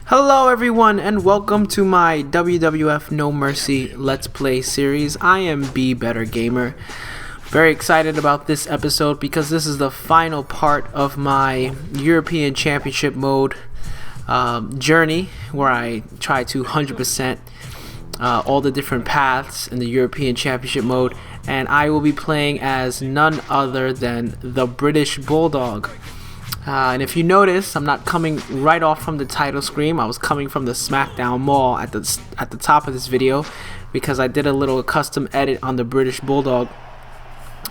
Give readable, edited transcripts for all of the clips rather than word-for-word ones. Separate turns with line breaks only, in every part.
Hello everyone and welcome to my WWF No Mercy Let's Play series. I am Be Better Gamer. Very excited about this episode because this is the final part of my European Championship mode journey, where I try to 100% all the different paths in the European Championship mode, and I will be playing as none other than the British Bulldog. And if you notice, I'm not coming right off from the title screen. I was coming from the SmackDown Mall at the top of this video because I did a little custom edit on the British Bulldog.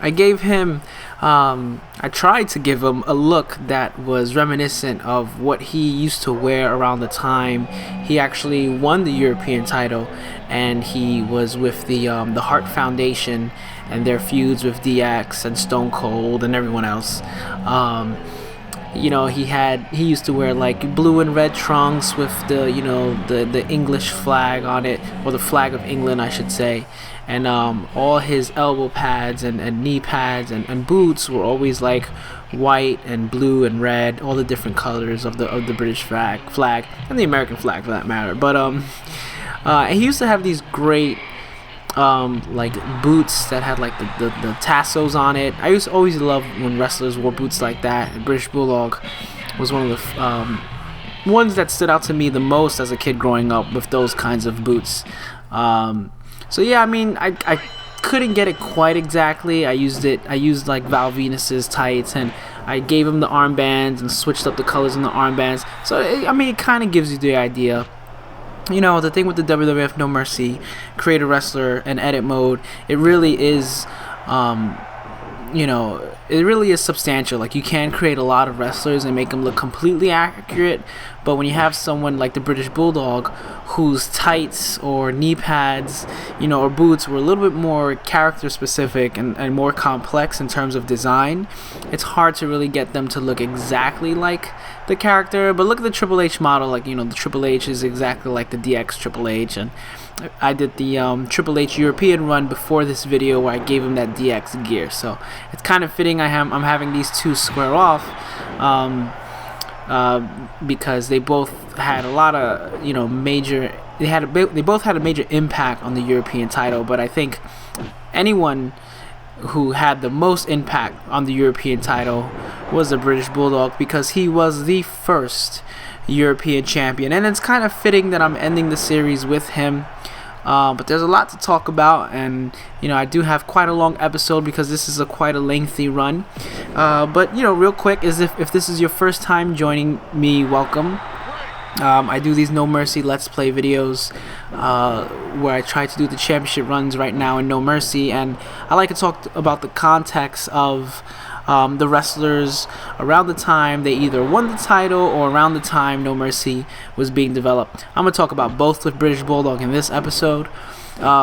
I gave him, I tried to give him a look that was reminiscent of what he used to wear around the time he actually won the European title, and he was with the Hart Foundation and their feuds with DX and Stone Cold and everyone else. You know, he used to wear like blue and red trunks with the English flag on it, or the flag of England I should say, and all his elbow pads and knee pads and boots were always like white and blue and red, all the different colors of the British flag and the American flag for that matter. But he used to have these great like boots that had like the tassels on it. I used to always love when wrestlers wore boots like that, and British Bulldog was one of the ones that stood out to me the most as a kid growing up with those kinds of boots. So yeah, I mean, I couldn't get it quite exactly. I used like Val Venus's tights, and I gave him the armbands and switched up the colors on the armbands. So I mean, it kind of gives you the idea. You know, the thing with the WWF No Mercy, create a wrestler and edit mode, it really is, it really is substantial. Like, you can create a lot of wrestlers and make them look completely accurate, but when you have someone like the British Bulldog, whose tights or knee pads, or boots were a little bit more character specific and more complex in terms of design, it's hard to really get them to look exactly like the character. But look at the Triple H model, like, the Triple H is exactly like the DX Triple H, and I did the Triple H European run before this video where I gave him that DX gear, so it's kind of fitting I'm having these two square off, because they both had a lot of they both had a major impact on the European title. But I think anyone who had the most impact on the European title was the British Bulldog, because he was the first European champion, and it's kind of fitting that I'm ending the series with him. But there's a lot to talk about, and I do have quite a long episode because this is quite a lengthy run. But real quick, if this is your first time joining me, welcome. I do these No Mercy Let's Play videos where I try to do the championship runs right now in No Mercy, and I like to talk about the context of the wrestlers around the time they either won the title or around the time No Mercy was being developed. I'm going to talk about both with British Bulldog in this episode,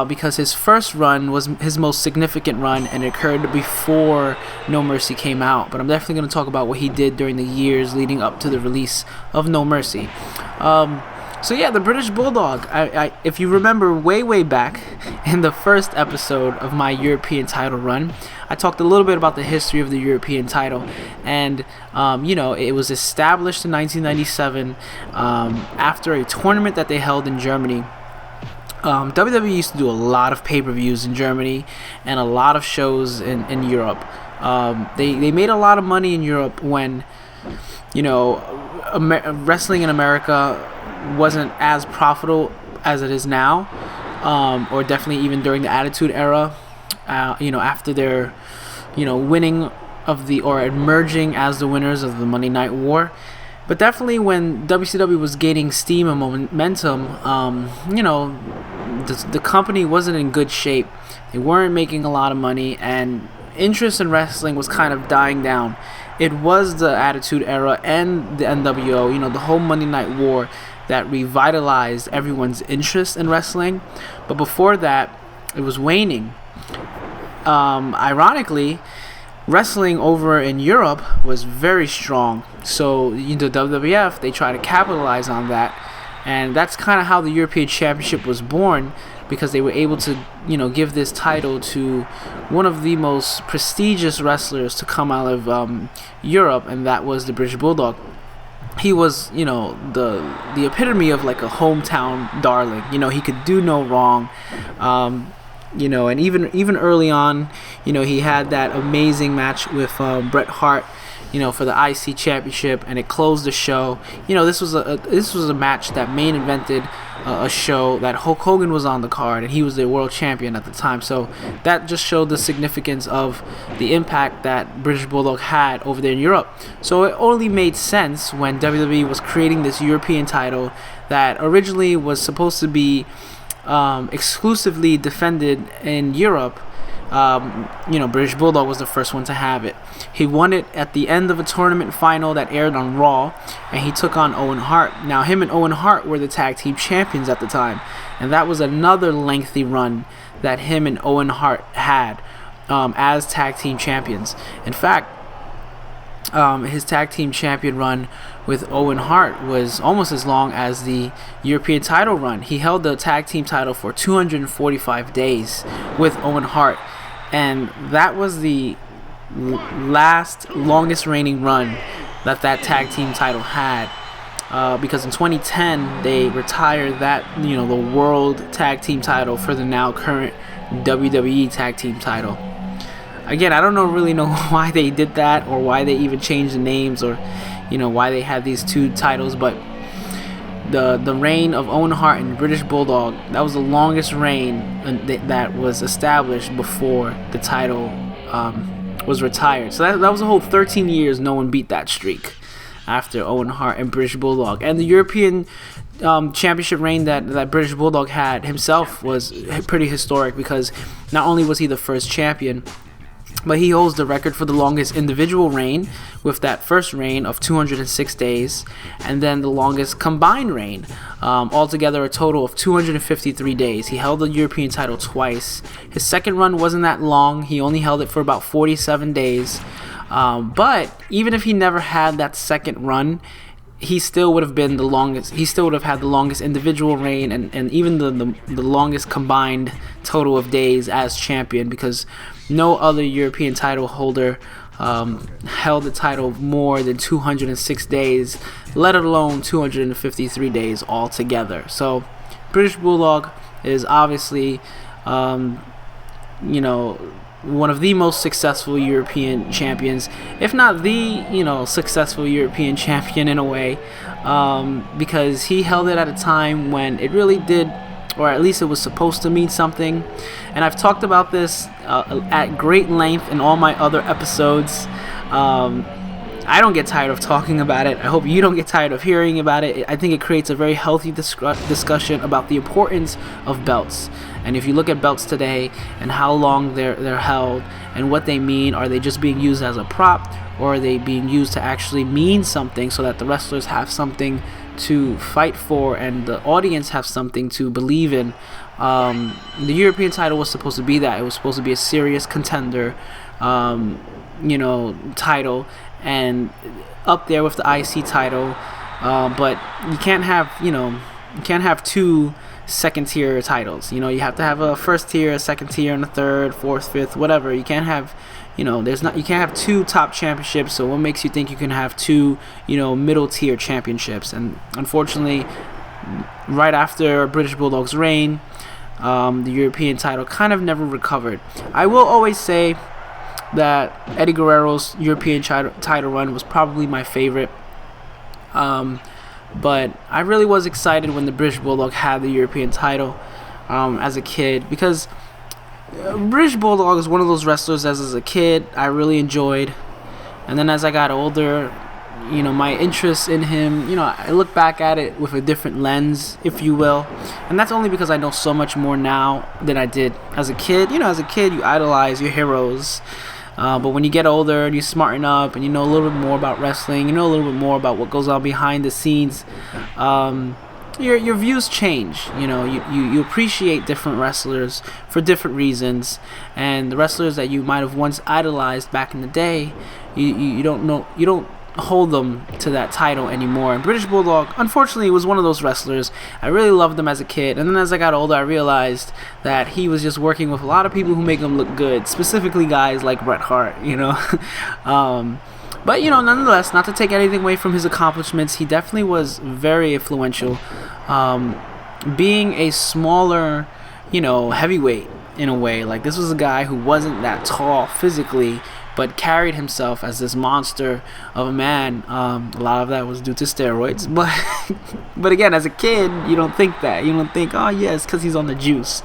because his first run was his most significant run, and it occurred before No Mercy came out. But I'm definitely going to talk about what he did during the years leading up to the release of No Mercy. So yeah, the British Bulldog, if you remember way back in the first episode of my European title run, I talked a little bit about the history of the European title, and it was established in 1997 after a tournament that they held in Germany. WWE used to do a lot of pay-per-views in Germany and a lot of shows in Europe. They made a lot of money in Europe when wrestling in America wasn't as profitable as it is now, or definitely even during the Attitude Era, after their winning of or emerging as the winners of the Monday Night War. But definitely when WCW was gaining steam and momentum, the company wasn't in good shape. They weren't making a lot of money, and interest in wrestling was kind of dying down. It was the Attitude Era and the NWO, the whole Monday Night War, that revitalized everyone's interest in wrestling. But before that, it was waning. Ironically, wrestling over in Europe was very strong, so the WWF, they try to capitalize on that, and that's kind of how the European Championship was born, because they were able to give this title to one of the most prestigious wrestlers to come out of Europe, and that was the British Bulldog. he was, the epitome of like a hometown darling. He could do no wrong. And even early on, he had that amazing match with Bret Hart, for the IC championship, and it closed the show. This was a match that main evented a show that Hulk Hogan was on the card, and he was the world champion at the time. So that just showed the significance of the impact that British Bulldog had over there in Europe. So it only made sense when WWE was creating this European title that originally was supposed to be exclusively defended in Europe. British Bulldog was the first one to have it. He won it at the end of a tournament final that aired on Raw, and he took on Owen Hart. Now, him and Owen Hart were the tag team champions at the time, and that was another lengthy run that him and Owen Hart had as tag team champions. In fact, his tag team champion run with Owen Hart was almost as long as the European title run. He held the tag team title for 245 days with Owen Hart, and that was the last longest reigning run that tag team title had, because in 2010 they retired that, the world tag team title for the now current WWE tag team title. Again, I don't really know why they did that, or why they even changed the names, or why they had these two titles, but the reign of Owen Hart and British Bulldog, that was the longest reign that was established before the title was retired. So that was a whole 13 years no one beat that streak after Owen Hart and British Bulldog. And the European championship reign that British Bulldog had himself was pretty historic, because not only was he the first champion, but he holds the record for the longest individual reign with that first reign of 206 days, and then the longest combined reign, altogether a total of 253 days. He held the European title twice. His second run wasn't that long. He only held it for about 47 days. But even if he never had that second run, he still would have been the longest. He still would have had the longest individual reign, and even the longest combined total of days as champion, because no other European title holder held the title more than 206 days, let alone 253 days altogether. So British Bulldog is obviously, one of the most successful European champions, if not the, successful European champion in a way, because he held it at a time when it really did, or at least it was supposed to mean something. And I've talked about this at great length in all my other episodes. I don't get tired of talking about it. I hope you don't get tired of hearing about it. I think it creates a very healthy discussion about the importance of belts. And if you look at belts today and how long they're held and what they mean, are they just being used as a prop, or are they being used to actually mean something so that the wrestlers have something to fight for and the audience have something to believe in? The European title was supposed to be that. It was supposed to be a serious contender, title, and up there with the IC title. But you can't have two second tier titles. You have to have a first tier, a second tier, and a third, fourth, fifth, whatever. You can't have you can't have two top championships. So what makes you think you can have two middle tier championships? And unfortunately, right after British Bulldog's reign, the European title kind of never recovered. I will always say that Eddie Guerrero's European title run was probably my favorite. But I really was excited when the British Bulldog had the European title as a kid, because British Bulldog is one of those wrestlers as a kid I really enjoyed. And then as I got older, my interest in him, I look back at it with a different lens, if you will. And that's only because I know so much more now than I did as a kid. As a kid, you idolize your heroes. But when you get older and you smarten up and you know a little bit more about wrestling, you know a little bit more about what goes on behind the scenes, your views change. You appreciate different wrestlers for different reasons, and the wrestlers that you might have once idolized back in the day, you don't hold them to that title anymore. And British Bulldog, unfortunately, was one of those wrestlers. I really loved him as a kid, and then as I got older, I realized that he was just working with a lot of people who make him look good, specifically guys like Bret Hart, But, nonetheless, not to take anything away from his accomplishments, he definitely was very influential. Being a smaller, heavyweight in a way. Like, this was a guy who wasn't that tall physically, but carried himself as this monster of a man. A lot of that was due to steroids. But again, as a kid, you don't think that. You don't think, oh, yeah, it's because he's on the juice.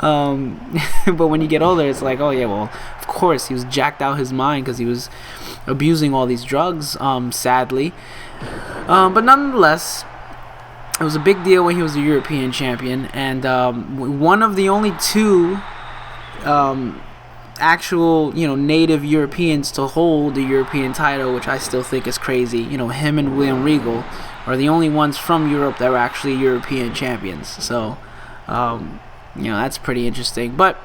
But when you get older, it's like, oh, yeah, well, of course, he was jacked out his mind because he was abusing all these drugs, sadly. But nonetheless, it was a big deal when he was a European champion. And one of the only two actual native Europeans to hold the European title, which I still think is crazy. Him and William Regal are the only ones from Europe that were actually European champions. So that's pretty interesting. But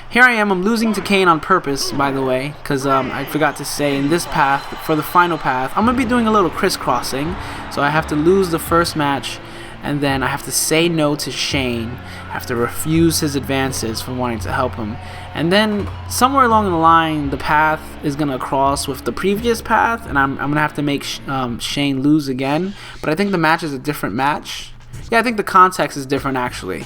here I am. I'm losing to Kane on purpose, by the way, because I forgot to say in this path, for the final path, I'm going to be doing a little crisscrossing. So I have to lose the first match, and then I have to say no to Shane. I have to refuse his advances for wanting to help him. And then somewhere along the line, the path is going to cross with the previous path, and I'm going to have to make Shane lose again. But I think the match is a different match. Yeah, I think the context is different, actually.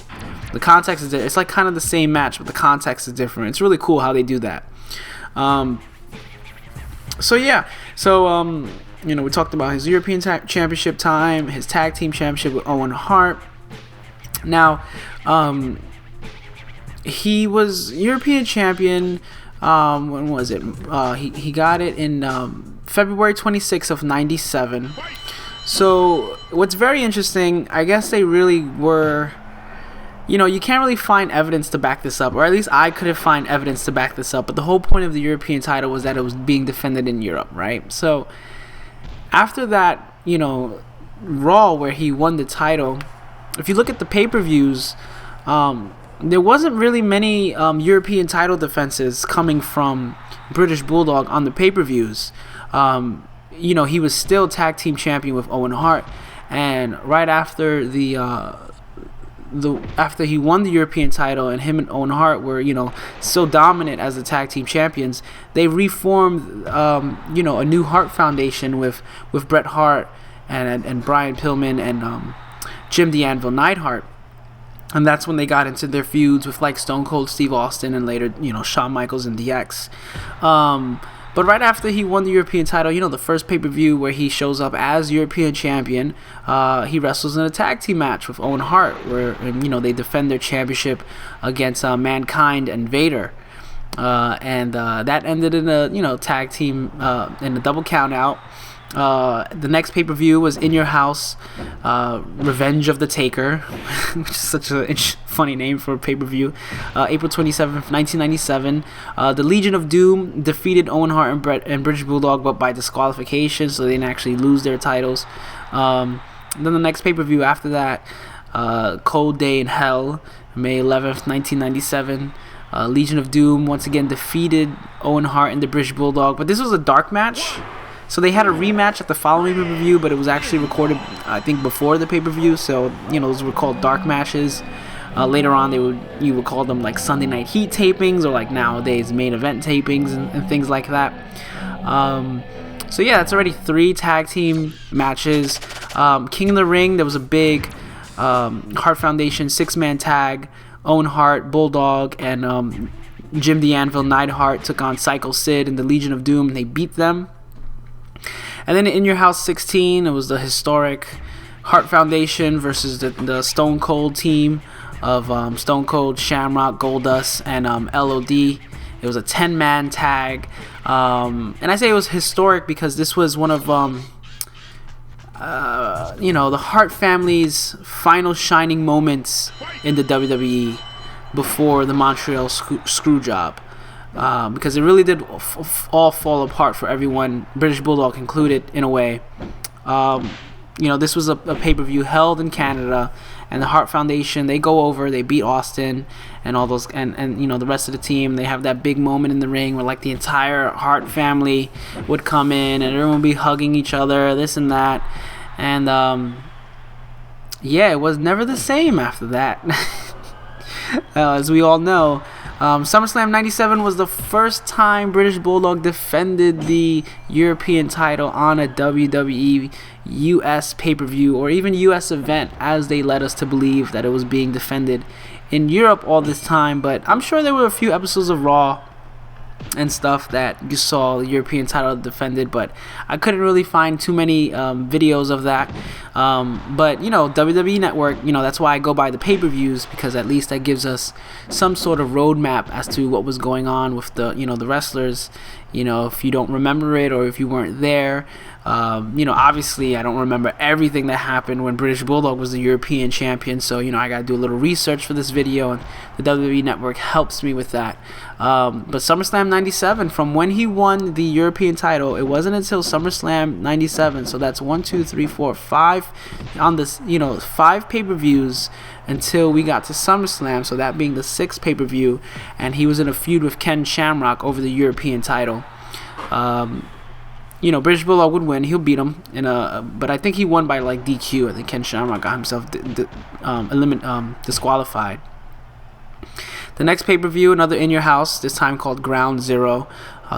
The context is it's like kind of the same match, but the context is different. It's really cool how they do that. We talked about his European Championship time, his Tag Team Championship with Owen Hart. Now, he was European champion. When was it? He got it in February 26th of '97. So what's very interesting, I guess they really were. You can't really find evidence to back this up, or at least I couldn't find evidence to back this up. But the whole point of the European title was that it was being defended in Europe, right? So after that, Raw where he won the title, if you look at the pay-per-views, there wasn't really many European title defenses coming from British Bulldog on the pay-per-views. He was still tag team champion with Owen Hart, and right after after he won the European title and him and Owen Hart were so dominant as the tag team champions, they reformed a new Hart Foundation with Bret Hart and Brian Pillman and Jim the Anvil Neidhart. And that's when they got into their feuds with like Stone Cold Steve Austin and later Shawn Michaels and DX. But right after he won the European title, the first pay-per-view where he shows up as European champion, he wrestles in a tag team match with Owen Hart, where they defend their championship against Mankind and Vader, and that ended in a tag team in a double count out. The next pay-per-view was In Your House, Revenge of the Taker, which is such a funny name for a pay-per-view. April 27th, 1997. The Legion of Doom defeated Owen Hart and British Bulldog, but by disqualification, so they didn't actually lose their titles. Then the next pay-per-view after that, Cold Day in Hell, May 11th, 1997. Legion of Doom once again defeated Owen Hart and the British Bulldog, but this was a dark match. So they had a rematch at the following pay-per-view, but it was actually recorded, I think, before the pay-per-view. So, those were called dark matches. Later on, you would call them like Sunday Night Heat tapings, or like nowadays main event tapings and things like that. So yeah, that's already 3 tag team matches. King of the Ring, there was a big Hart Foundation 6-man tag. Owen Hart, Bulldog, and Jim the Anvil Neidhart took on Psycho Sid and the Legion of Doom, and they beat them. And then in Your House 16, it was the historic Hart Foundation versus the Stone Cold team of Stone Cold, Shamrock, Goldust, and LOD. It was a 10-man tag. And I say it was historic because this was one of the Hart family's final shining moments in the WWE before the Montreal screw job. Because it really did all fall apart for everyone, British Bulldog included, in a way. This was a pay-per-view held in Canada, and the Hart Foundation, they go over, they beat Austin and all those, and the rest of the team. They have that big moment in the ring where like the entire Hart family would come in and everyone would be hugging each other, this and that, and it was never the same after that. As we all know, SummerSlam 97 was the first time British Bulldog defended the European title on a WWE US pay-per-view or even US event, as they led us to believe that it was being defended in Europe all this time. But I'm sure there were a few episodes of Raw and stuff that you saw the European title defended, but I couldn't really find too many videos of that. But WWE Network, that's why I go by the pay-per-views, because at least that gives us some sort of roadmap as to what was going on with the the wrestlers. If you don't remember it or if you weren't there, obviously I don't remember everything that happened when British Bulldog was the European champion, so I gotta do a little research for this video, and the WWE Network helps me with that. But SummerSlam 97, from when he won the European title, it wasn't until SummerSlam 97, so that's 1, 2, 3, 4, 5 on this, 5 pay-per-views until we got to SummerSlam, so that being the 6th pay-per-view, and he was in a feud with Ken Shamrock over the European title. British Bulldog would win. He'll beat him but I think he won by like DQ. I think Ken Shamrock got himself disqualified. The next pay-per-view, another In Your House, this time called Ground Zero,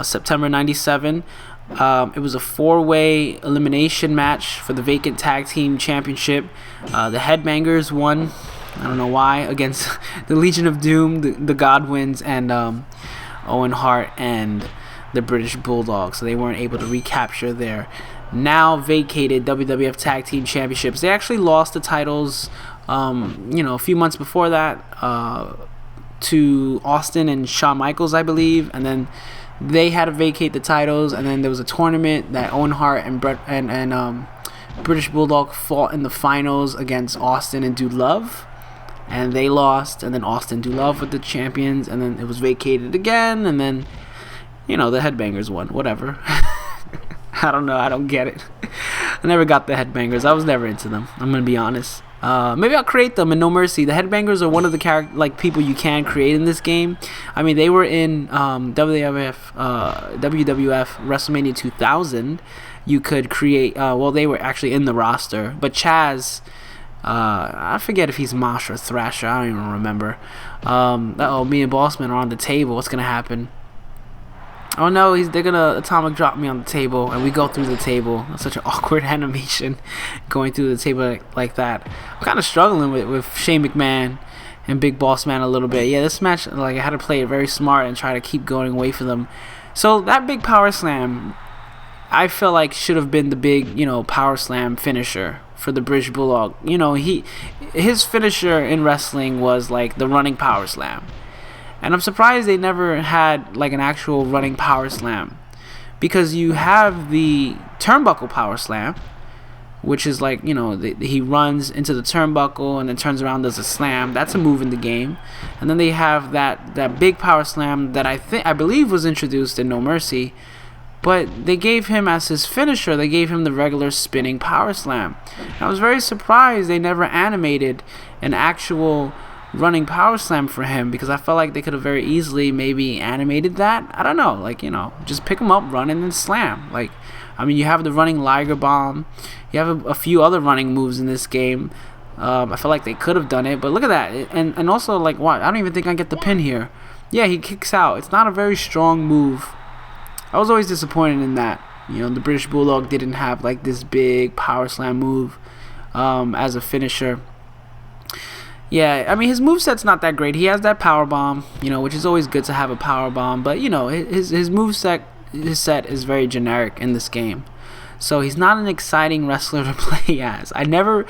September 97. It was a 4-way elimination match for the vacant tag team championship. The Headbangers won, I don't know why, against the Legion of Doom, the Godwins, and Owen Hart and the British Bulldog. So they weren't able to recapture their now vacated WWF Tag Team Championships. They actually lost the titles, a few months before that, to Austin and Shawn Michaels, I believe, and then they had to vacate the titles, and then there was a tournament that Owen Hart and British Bulldog fought in the finals against Austin and Dude Love, and they lost, and then Austin Dude Love were the champions, and then it was vacated again, and then the Headbangers won. Whatever. I don't know. I don't get it. I never got the Headbangers. I was never into them, I'm gonna be honest. Maybe I'll create them in No Mercy. The Headbangers are one of the people you can create in this game. I mean, they were in WWF WrestleMania 2000. You could create. They were actually in the roster, but Chaz. I forget if he's Mosh or Thrasher. I don't even remember. Me and Bossman are on the table. What's gonna happen? Oh no, they're gonna atomic drop me on the table, and we go through the table. That's such an awkward animation, going through the table like that. I'm kind of struggling with Shane McMahon and Big Boss Man a little bit. Yeah, this match, I had to play it very smart and try to keep going away from them. So that big power slam, I feel like should have been the big, power slam finisher for the British Bulldog. His finisher in wrestling was like the running power slam. And I'm surprised they never had an actual running power slam, because you have the turnbuckle power slam, which is he runs into the turnbuckle and then turns around, does a slam. That's a move in the game. And then they have that big power slam that I believe was introduced in No Mercy, but they gave him as his finisher. They gave him the regular spinning power slam. And I was very surprised they never animated an actual running power slam for him, because I felt like they could have very easily maybe animated that. I don't know, just pick him up, run, and then slam. You have the running Liger bomb. You have a few other running moves in this game. I feel like they could have done it, but look at that. And also, what? I don't even think I get the pin here. Yeah, he kicks out. It's not a very strong move. I was always disappointed in that. The British Bulldog didn't have this big power slam move as a finisher. Yeah, his moveset's not that great. He has that power bomb, which is always good to have a power bomb, but his moveset, his set is very generic in this game. So he's not an exciting wrestler to play as. I never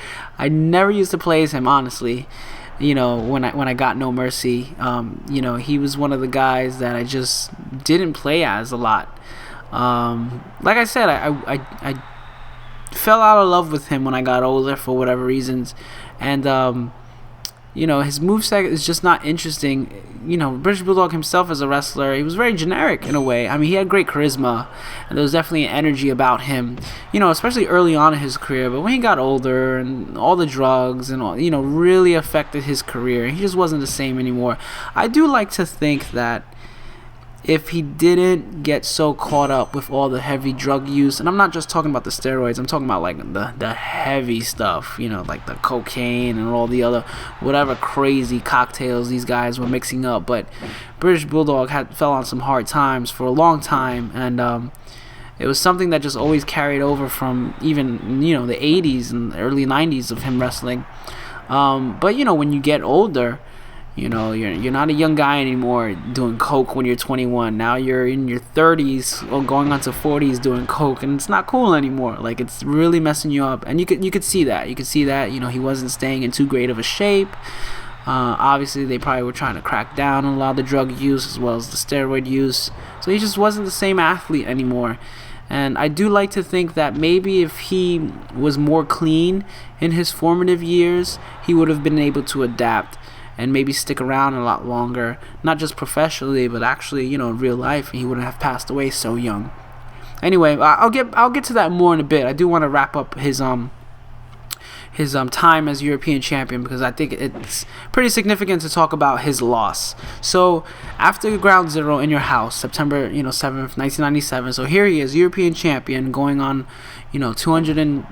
used to play as him, honestly. When I got No Mercy, he was one of the guys that I just didn't play as a lot. Like I said, I fell out of love with him when I got older for whatever reasons, and his moveset is just not interesting. British Bulldog himself as a wrestler, he was very generic in a way. He had great charisma, and there was definitely an energy about him, especially early on in his career. But when he got older and all the drugs and all, really affected his career, he just wasn't the same anymore. I do like to think that if he didn't get so caught up with all the heavy drug use, and I'm not just talking about the steroids, I'm talking about like the heavy stuff, you know, like the cocaine and all the other whatever crazy cocktails these guys were mixing up. But British Bulldog fell on some hard times for a long time, and it was something that just always carried over from even, you know, the 80s and early 90s of him wrestling. But you know, when you get older, you know, you're not a young guy anymore doing coke when you're 21. Now you're in your 30s or going on to 40s doing coke, and it's not cool anymore. Like, it's really messing you up, and you could see that. You could see that. You know, he wasn't staying in too great of a shape. Obviously, they probably were trying to crack down on a lot of the drug use as well as the steroid use. So he just wasn't the same athlete anymore. And I do like to think that maybe if he was more clean in his formative years, he would have been able to adapt and maybe stick around a lot longer, not just professionally, but actually, you know, in real life, and he wouldn't have passed away so young. Anyway, I'll get to that more in a bit. I do want to wrap up his time as European champion, because I think it's pretty significant to talk about his loss. So after Ground Zero in your house, September 7th, 1997. So here he is, European champion, going on 200 and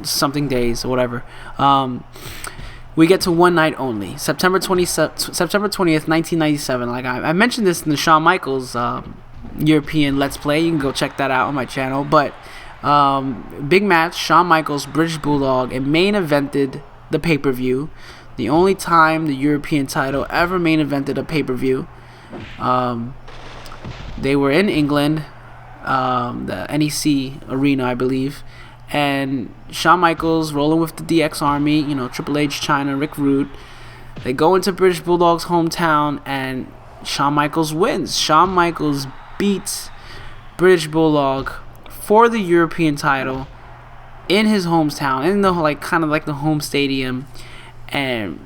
something days or whatever. We get to one night only, September 20th, 1997. Like I mentioned this in the Shawn Michaels European Let's Play. You can go check that out on my channel. But big match, Shawn Michaels, British Bulldog, it main evented the pay-per-view. The only time the European title ever main evented a pay-per-view. They were in England, the NEC Arena, I believe. And Shawn Michaels rolling with the DX Army, Triple H, Chyna, Rick Rude. They go into British Bulldog's hometown, and Shawn Michaels wins. Shawn Michaels beats British Bulldog for the European title in his hometown, in the kind of like the home stadium, and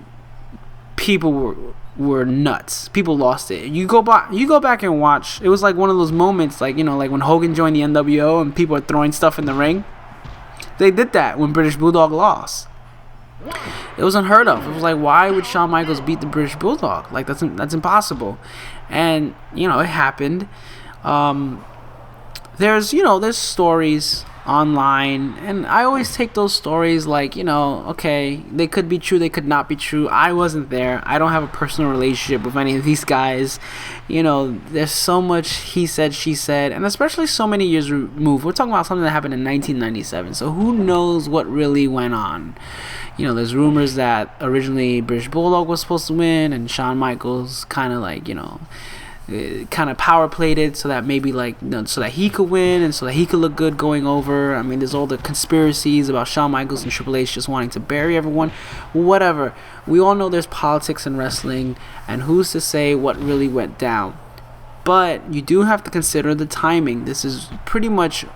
people were nuts. People lost it. You go back and watch. It was like one of those moments, like when Hogan joined the NWO and people are throwing stuff in the ring. They did that when British Bulldog lost. It was unheard of. It was like, why would Shawn Michaels beat the British Bulldog? Like, that's impossible. And it happened. There's stories online, and I always take those stories like, okay, they could be true, they could not be true. I wasn't there. I don't have a personal relationship with any of these guys. There's so much he said, she said, and especially so many years removed. We're talking about something that happened in 1997, so who knows what really went on. There's rumors that originally British Bulldog was supposed to win, and Shawn Michaels kind of kind of power played it so that maybe so that he could win and so that he could look good going over. I mean, there's all the conspiracies about Shawn Michaels and Triple H just wanting to bury everyone. Whatever. We all know there's politics in wrestling, and who's to say what really went down. But you do have to consider the timing. This is pretty much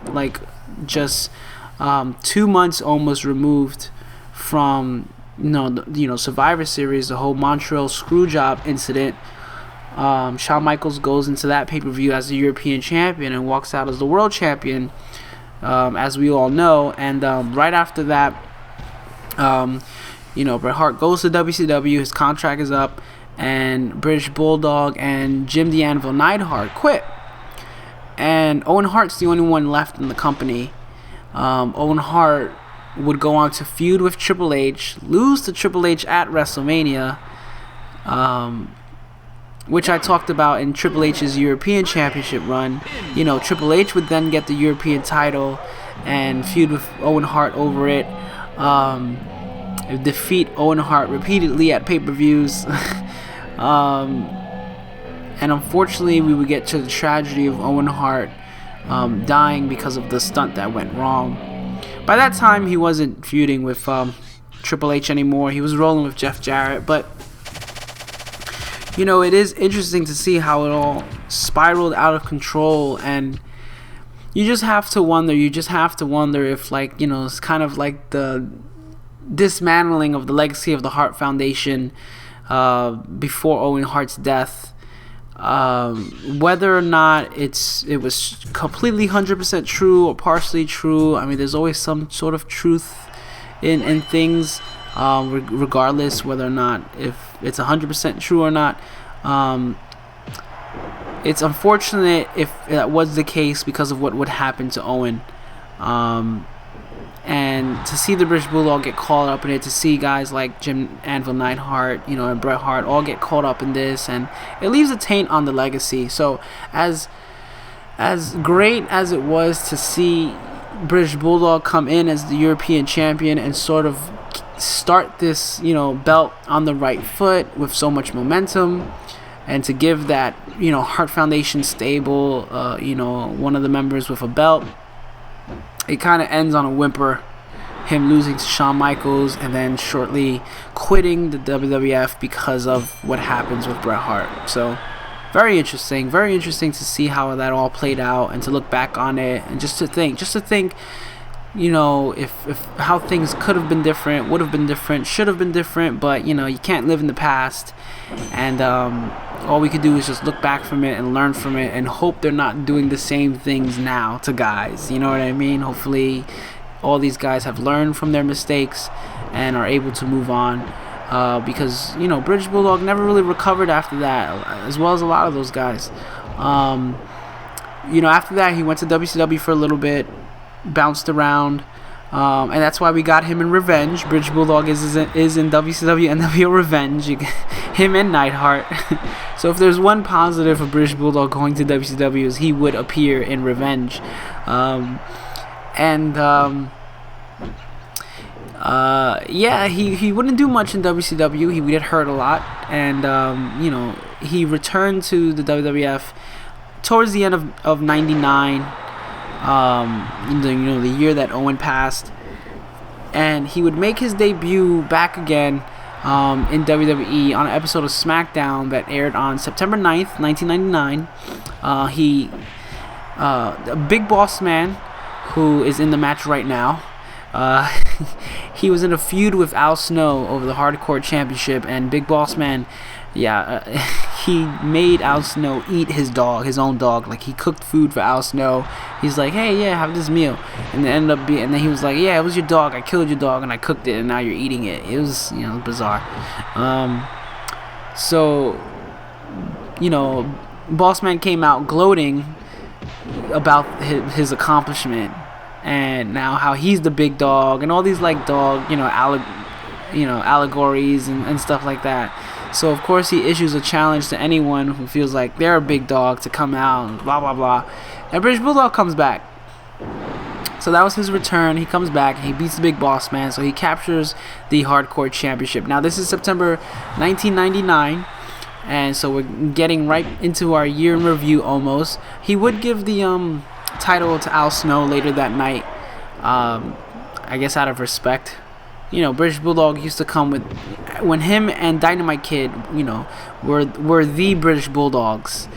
just 2 months almost removed from Survivor Series, the whole Montreal Screwjob incident. Shawn Michaels goes into that pay-per-view as the European champion and walks out as the world champion, as we all know. And right after that, Bret Hart goes to WCW. His contract is up, and British Bulldog and Jim the Anvil Neidhart quit. And Owen Hart's the only one left in the company. Owen Hart would go on to feud with Triple H, lose to Triple H at WrestleMania, which I talked about in Triple H's European Championship run. Triple H would then get the European title and feud with Owen Hart over it. Defeat Owen Hart repeatedly at pay-per-views. And unfortunately, we would get to the tragedy of Owen Hart dying because of the stunt that went wrong. By that time, he wasn't feuding with Triple H anymore. He was rolling with Jeff Jarrett, but it is interesting to see how it all spiraled out of control, and you just have to wonder if it's kind of like the dismantling of the legacy of the Hart Foundation before Owen Hart's death, whether or not it was completely 100% true or partially true. I mean, there's always some sort of truth in things, regardless whether or not if it's 100% true or not. it's unfortunate if that was the case because of what would happen to Owen. And to see the British Bulldog get caught up in it, to see guys like Jim Anvil Neidhart, and Bret Hart all get caught up in this, and it leaves a taint on the legacy. So as great as it was to see British Bulldog come in as the European champion and sort of start this, belt on the right foot with so much momentum, and to give that, Hart Foundation stable, one of the members with a belt, it kind of ends on a whimper, him losing to Shawn Michaels and then shortly quitting the WWF because of what happens with Bret Hart. So very interesting to see how that all played out, and to look back on it, and just to think, if how things could have been different, would have been different, should have been different, but you can't live in the past, and all we could do is just look back from it and learn from it, and hope they're not doing the same things now to guys. You know what I mean? Hopefully all these guys have learned from their mistakes and are able to move on, because British Bulldog never really recovered after that, as well as a lot of those guys. After that he went to WCW for a little bit, bounced around, and that's why we got him in Revenge. British Bulldog is in WCW NWO Revenge, him and Neidhart. So if there's one positive of British Bulldog going to WCW, is he would appear in Revenge. He wouldn't do much in WCW. He would get hurt a lot, and he returned to the WWF towards the end of '99. The year that Owen passed, and he would make his debut back again in WWE on an episode of SmackDown that aired on September 9th, 1999. A Big Boss Man, who is in the match right now, he was in a feud with Al Snow over the Hardcore Championship, and Big Boss Man, he made Al Snow eat his own dog. Like, he cooked food for Al Snow. He's like, hey, have this meal, and then he was like, yeah, it was your dog. I killed your dog and I cooked it, and now you're eating it. It was, bizarre. Boss Man came out gloating about his accomplishment, and now how he's the big dog, and all these dog, allegories and stuff like that. So of course he issues a challenge to anyone who feels like they're a big dog to come out and blah blah blah. And British Bulldog comes back. So that was his return. He comes back and he beats the Big Boss Man. So he captures the Hardcore Championship. Now this is September 1999. And so we're getting right into our year in review almost. He would give the title to Al Snow later that night. I guess out of respect. British Bulldog used to come with, when him and Dynamite Kid, were the British Bulldogs.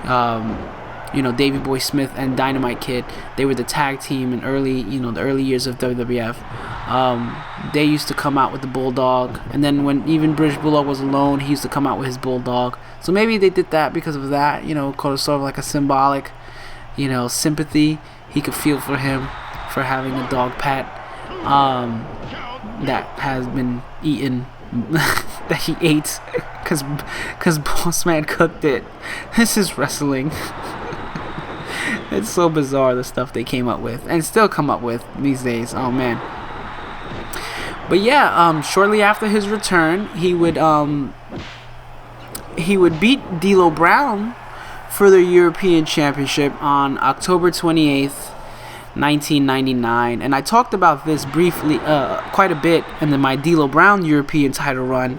Davey Boy Smith and Dynamite Kid, they were the tag team in the early years of WWF. They used to come out with the Bulldog, and then when even British Bulldog was alone, he used to come out with his Bulldog. So maybe they did that because of that, sort of like a symbolic, sympathy he could feel for him for having a dog pet that has been eaten, that he ate because Boss Man cooked it. This is wrestling. It's so bizarre, the stuff they came up with and still come up with these days. Oh man. But shortly after his return, he would beat D'Lo Brown for the European Championship on October 28th, 1999, and I talked about this briefly, quite a bit, in my D'Lo Brown European title run.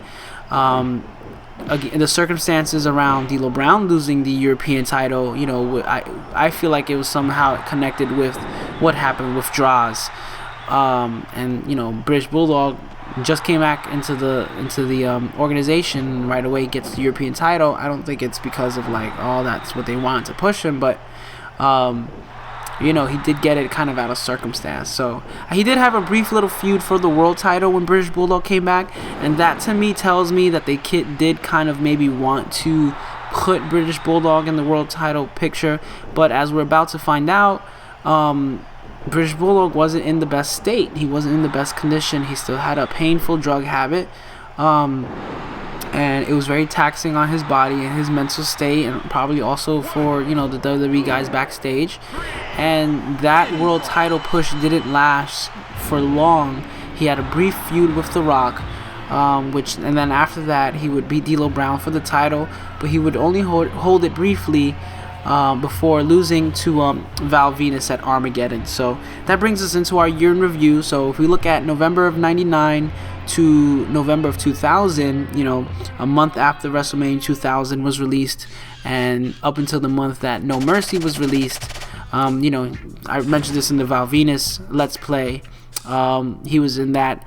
Again, the circumstances around D'Lo Brown losing the European title, I feel like it was somehow connected with what happened with Droz, and British Bulldog just came back into the organization right away, gets the European title. I don't think it's because of that's what they wanted to push him, but he did get it kind of out of circumstance. So he did have a brief little feud for the world title when British Bulldog came back, and that to me tells me that they did kind of maybe want to put British Bulldog in the world title picture. But as we're about to find out, British Bulldog wasn't in the best state. He wasn't in the best condition. He still had a painful drug habit. and it was very taxing on his body and his mental state, and probably also for, you know, the WWE guys backstage. And that world title push didn't last for long. He had a brief feud with The Rock, and then after that he would beat D'Lo Brown for the title, but he would only hold it briefly before losing to Val Venus at Armageddon. So that brings us into our year in review. So if we look at November of '99 to November of 2000, you know, a month after WrestleMania 2000 was released, and up until the month that No Mercy was released, you know, I mentioned this in the Val Venus Let's Play. He was in that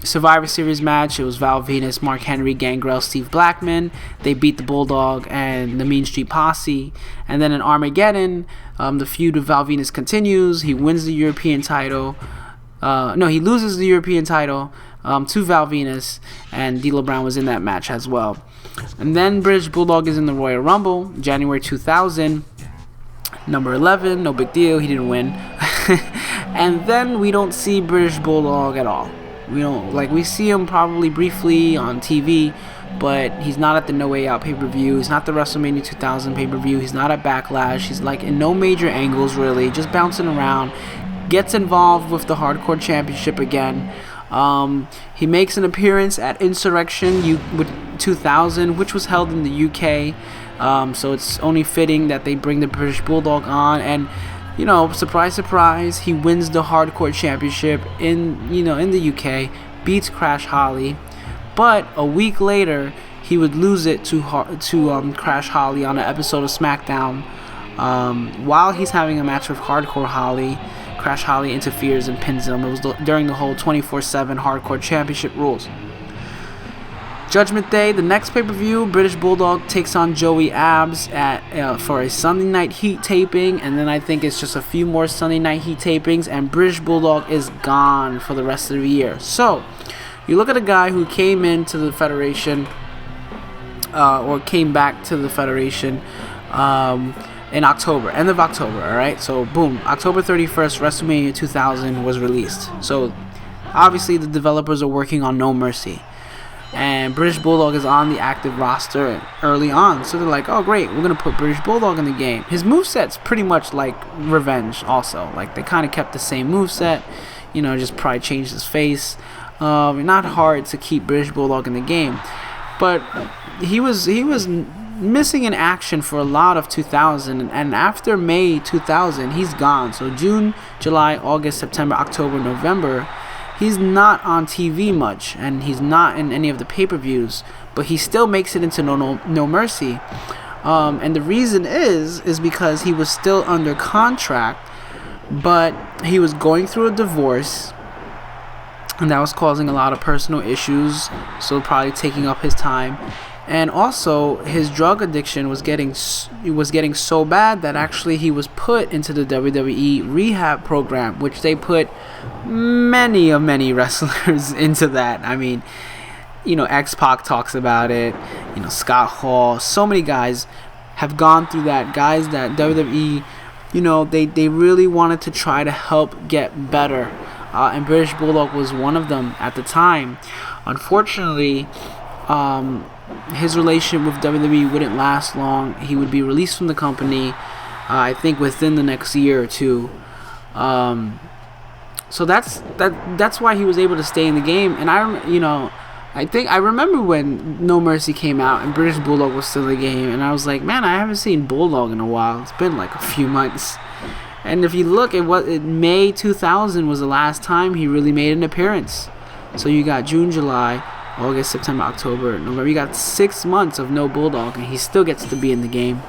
Survivor Series match. It was Val Venus, Mark Henry, Gangrel, Steve Blackman. They beat the Bulldog and the Mean Street Posse. And then in Armageddon, the feud with Val Venus continues. He wins the European title. He loses the European title to Val Venus, and D'Lo Brown was in that match as well. And then British Bulldog is in the Royal Rumble, January 2000, number 11, no big deal, he didn't win. And then we don't see British Bulldog at all. We see him probably briefly on TV, but he's not at the No Way Out pay-per-view. He's not the WrestleMania 2000 pay-per-view. He's not at Backlash. He's like in no major angles really, just bouncing around. Gets involved with the Hardcore Championship again. He makes an appearance at Insurrection 2000, which was held in the UK. So it's only fitting that they bring the British Bulldog on, and, you know, surprise, surprise, he wins the Hardcore Championship in the UK, beats Crash Holly, but a week later he would lose it to Crash Holly on an episode of SmackDown. While he's having a match with Hardcore Holly, Crash Holly interferes and pins him. It was during the whole 24/7 Hardcore Championship rules. Judgment Day, the next pay-per-view, British Bulldog takes on Joey Abs for a Sunday Night Heat taping, and then I think it's just a few more Sunday Night Heat tapings, and British Bulldog is gone for the rest of the year. So, you look at a guy who came into the Federation, or came back to the Federation, in October, end of October, alright? So, boom, October 31st, WrestleMania 2000 was released. So, obviously, the developers are working on No Mercy. And British Bulldog is on the active roster early on. So they're like, oh, great, we're going to put British Bulldog in the game. His moveset's pretty much like Revenge also. Like, they kind of kept the same moveset, you know, just probably changed his face. Not hard to keep British Bulldog in the game. But he was missing in action for a lot of 2000, and after May 2000 he's gone. So June, July, August, September, October, November, he's not on TV much, and he's not in any of the pay-per-views, but he still makes it into No Mercy. And the reason is because he was still under contract, but he was going through a divorce, and that was causing a lot of personal issues, so probably taking up his time. And also, his drug addiction was getting so bad that actually he was put into the WWE rehab program, which they put many wrestlers into that. I mean, you know, X-Pac talks about it, you know, Scott Hall, so many guys have gone through that. Guys that WWE, you know, they really wanted to try to help get better. And British Bulldog was one of them at the time. Unfortunately, his relationship with WWE wouldn't last long. He would be released from the company, I think within the next year or two. So that's why he was able to stay in the game. And I remember when No Mercy came out and British Bulldog was still in the game, and I was like, man, I haven't seen Bulldog in a while. It's been like a few months. And if you look at May 2000 was the last time he really made an appearance. So you got June, July, August, September, October, November. You got 6 months of no Bulldog, and he still gets to be in the game.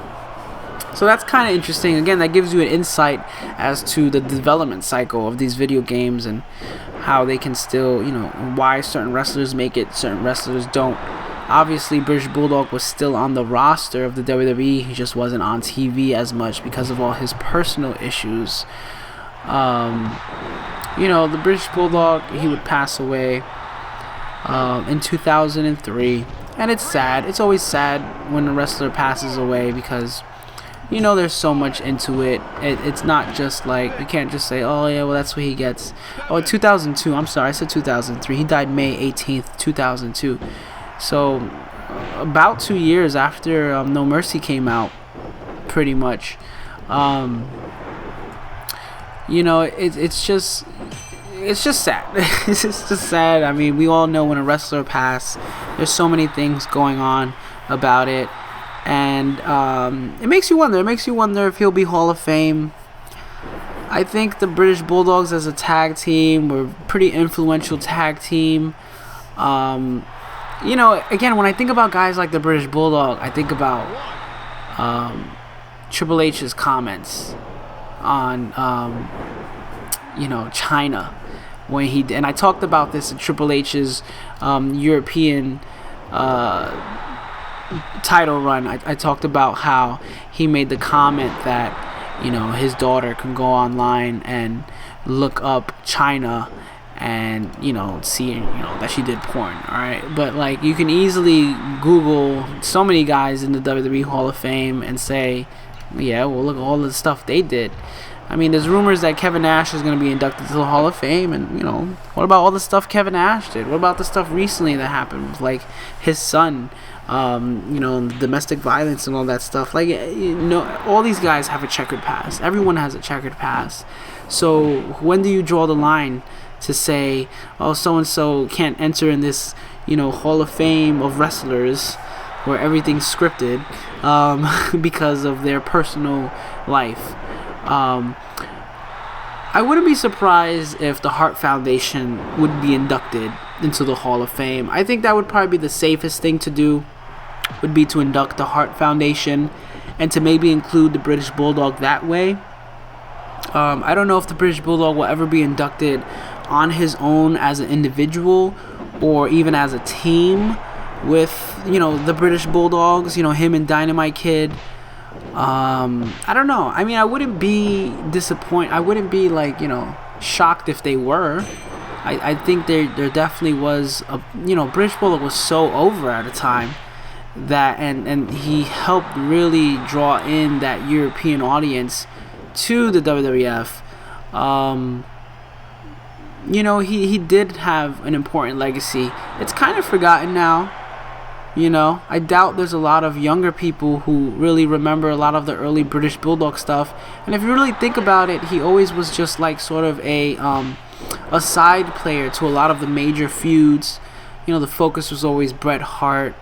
So that's kind of interesting. Again, that gives you an insight as to the development cycle of these video games and how they can still, you know, why certain wrestlers make it, certain wrestlers don't. Obviously, British Bulldog was still on the roster of the WWE. He just wasn't on TV as much because of all his personal issues. You know, the British Bulldog, he would pass away in 2003, and it's sad. It's always sad when a wrestler passes away because, you know, there's so much into it. It's not just like, you can't just say, oh yeah, well that's what he gets. Oh, 2002, I'm sorry, I said 2003. He died May 18th, 2002. So about 2 years after No Mercy came out, pretty much. It's just sad. It's just sad. I mean, we all know when a wrestler passed, there's so many things going on about it, and it makes you wonder. It makes you wonder if he'll be Hall of Fame. I think the British Bulldogs as a tag team were a pretty influential tag team. Again, when I think about guys like the British Bulldog, I think about Triple H's comments on China, when and I talked about this in Triple H's European title run. I talked about how he made the comment that his daughter can go online and look up China and see that she did porn. All right, but like, you can easily Google so many guys in the WWE Hall of Fame and say, yeah, well, look at all the stuff they did. I mean, there's rumors that Kevin Nash is going to be inducted to the Hall of Fame, and what about all the stuff Kevin Nash did? What about the stuff recently that happened with, like, his son, domestic violence and all that stuff? Like, all these guys have a checkered past. Everyone has a checkered past. So when do you draw the line to say, oh, so and so can't enter in this Hall of Fame of wrestlers where everything's scripted because of their personal life? I wouldn't be surprised if the Hart Foundation would be inducted into the Hall of Fame. I think that would probably be the safest thing to do, would be to induct the Hart Foundation and to maybe include the British Bulldog that way. I don't know if the British Bulldog will ever be inducted on his own as an individual or even as a team with the British Bulldogs, him and Dynamite Kid. I don't know. I mean, I wouldn't be disappointed. I wouldn't be shocked if they were. I think there definitely was British Bulldog was so over at a time that and he helped really draw in that European audience to the WWF. He did have an important legacy. It's kind of forgotten now. I doubt there's a lot of younger people who really remember a lot of the early British Bulldog stuff. And if you really think about it, he always was just like sort of a side player to a lot of the major feuds. The focus was always Bret Hart.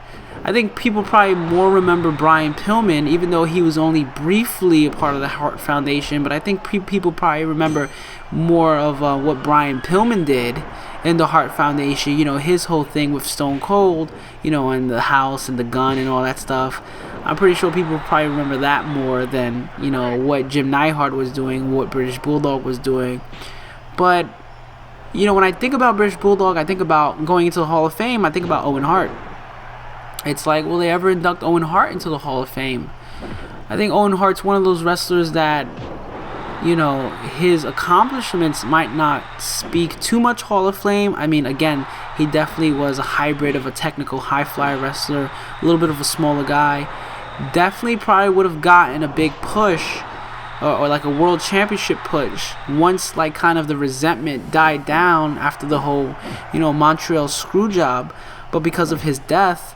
I think people probably more remember Brian Pillman, even though he was only briefly a part of the Hart Foundation. But I think people probably remember more of what Brian Pillman did in the Hart Foundation. His whole thing with Stone Cold, and the house and the gun and all that stuff. I'm pretty sure people probably remember that more than, what Jim Neidhart was doing, what British Bulldog was doing. But, when I think about British Bulldog, I think about going into the Hall of Fame, I think about Owen Hart. It's like, will they ever induct Owen Hart into the Hall of Fame? I think Owen Hart's one of those wrestlers that, his accomplishments might not speak too much Hall of Fame. I mean, again, he definitely was a hybrid of a technical high flyer wrestler, a little bit of a smaller guy. Definitely probably would have gotten a big push or like a world championship push once like kind of the resentment died down after the whole, Montreal screw job. But because of his death,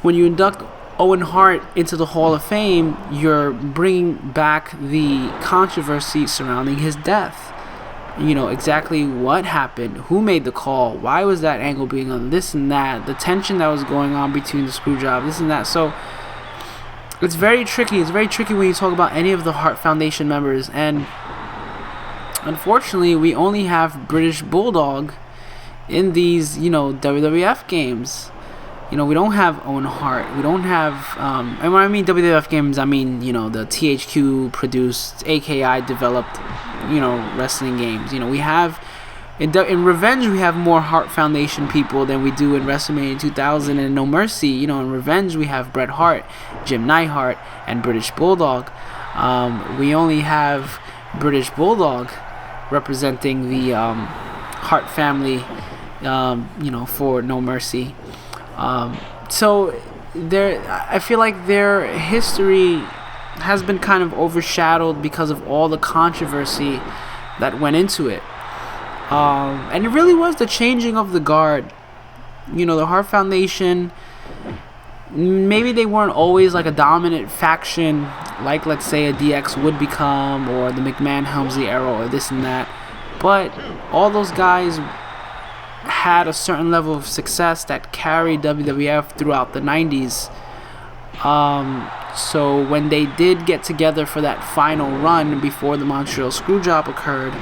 when you induct Owen Hart into the Hall of Fame, you're bringing back the controversy surrounding his death. Exactly what happened, who made the call, why was that angle being on, this and that, the tension that was going on between the screw job, this and that. So it's very tricky. It's very tricky when you talk about any of the Hart Foundation members. And unfortunately, we only have British Bulldog in these, WWF games. We don't have Owen Hart. We don't have, and when I mean WWF games, I mean, the THQ produced, AKI developed, wrestling games. We have, in Revenge, we have more Hart Foundation people than we do in WrestleMania 2000 and No Mercy. In Revenge, we have Bret Hart, Jim Neidhart, and British Bulldog. We only have British Bulldog representing the Hart family, for No Mercy. So I feel like their history has been kind of overshadowed because of all the controversy that went into it. And it really was the changing of the guard the Hart Foundation, maybe they weren't always like a dominant faction like, let's say, a DX would become, or the McMahon-Helmsley era, or this and that. But all those guys had a certain level of success that carried WWF throughout the 90s. So when they did get together for that final run before the Montreal Screwjob occurred,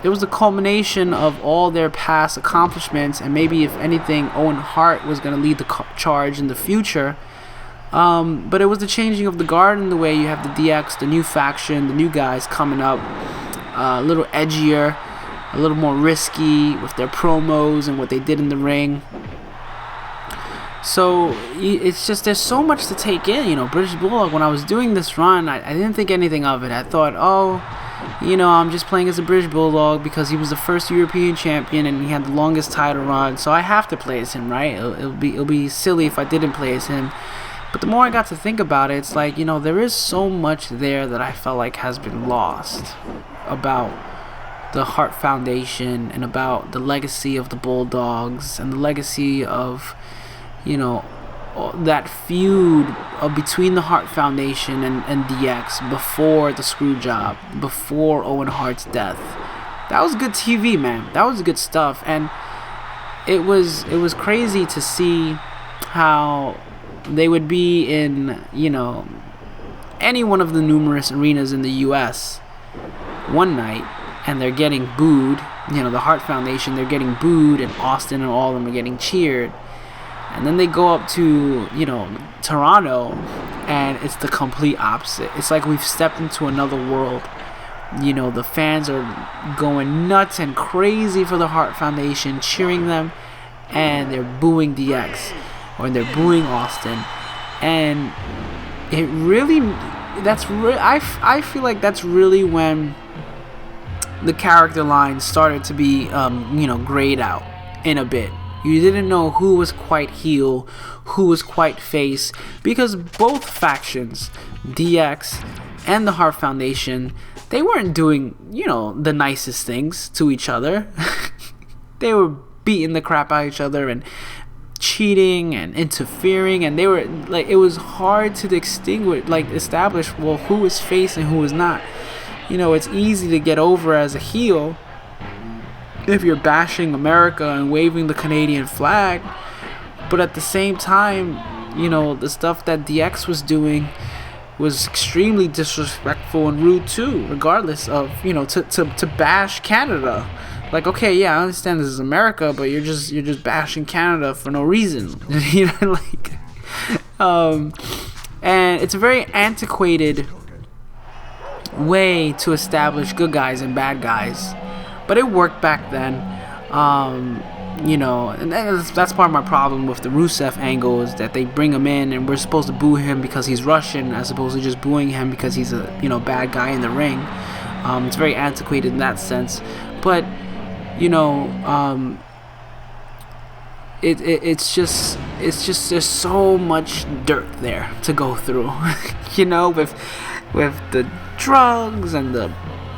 it was the culmination of all their past accomplishments, and maybe, if anything, Owen Hart was going to lead the charge in the future. But it was the changing of the guard in the way you have the DX, the new faction, the new guys coming up, a little edgier, a little more risky with their promos and what they did in the ring. So it's just, there's so much to take in. British Bulldog, when I was doing this run, I didn't think anything of it. I thought, I'm just playing as a British Bulldog because he was the first European champion and he had the longest title run, so I have to play as him, right? It'll be silly if I didn't play as him. But the more I got to think about it, it's like, there is so much there that I felt like has been lost about the Hart Foundation and about the legacy of the Bulldogs and the legacy of, that feud between the Hart Foundation and DX before the Screwjob, before Owen Hart's death. That was good TV, man. That was good stuff, and it was crazy to see how they would be in, any one of the numerous arenas in the U.S. one night, and they're getting booed. The Hart Foundation, they're getting booed, and Austin and all of them are getting cheered. And then they go up to, Toronto, and it's the complete opposite. It's like we've stepped into another world. The fans are going nuts and crazy for the Hart Foundation, cheering them, and they're booing DX, or they're booing Austin. And it really, I feel like that's really when the character line started to be, grayed out in a bit. You didn't know who was quite heel, who was quite face, because both factions, DX and the Hart Foundation, they weren't doing, the nicest things to each other. They were beating the crap out of each other and cheating and interfering, and they were like, it was hard to establish, well, who was face and who was not. It's easy to get over as a heel if you're bashing America and waving the Canadian flag, but at the same time, the stuff that DX was doing was extremely disrespectful and rude too, regardless of, to bash Canada. Like, okay, yeah, I understand this is America, but you're just bashing Canada for no reason. And it's a very antiquated way to establish good guys and bad guys. But it worked back then, and that's part of my problem with the Rusev angle, is that they bring him in and we're supposed to boo him because he's Russian, as opposed to just booing him because he's a bad guy in the ring. It's very antiquated in that sense, but it's just there's so much dirt there to go through, with the drugs and the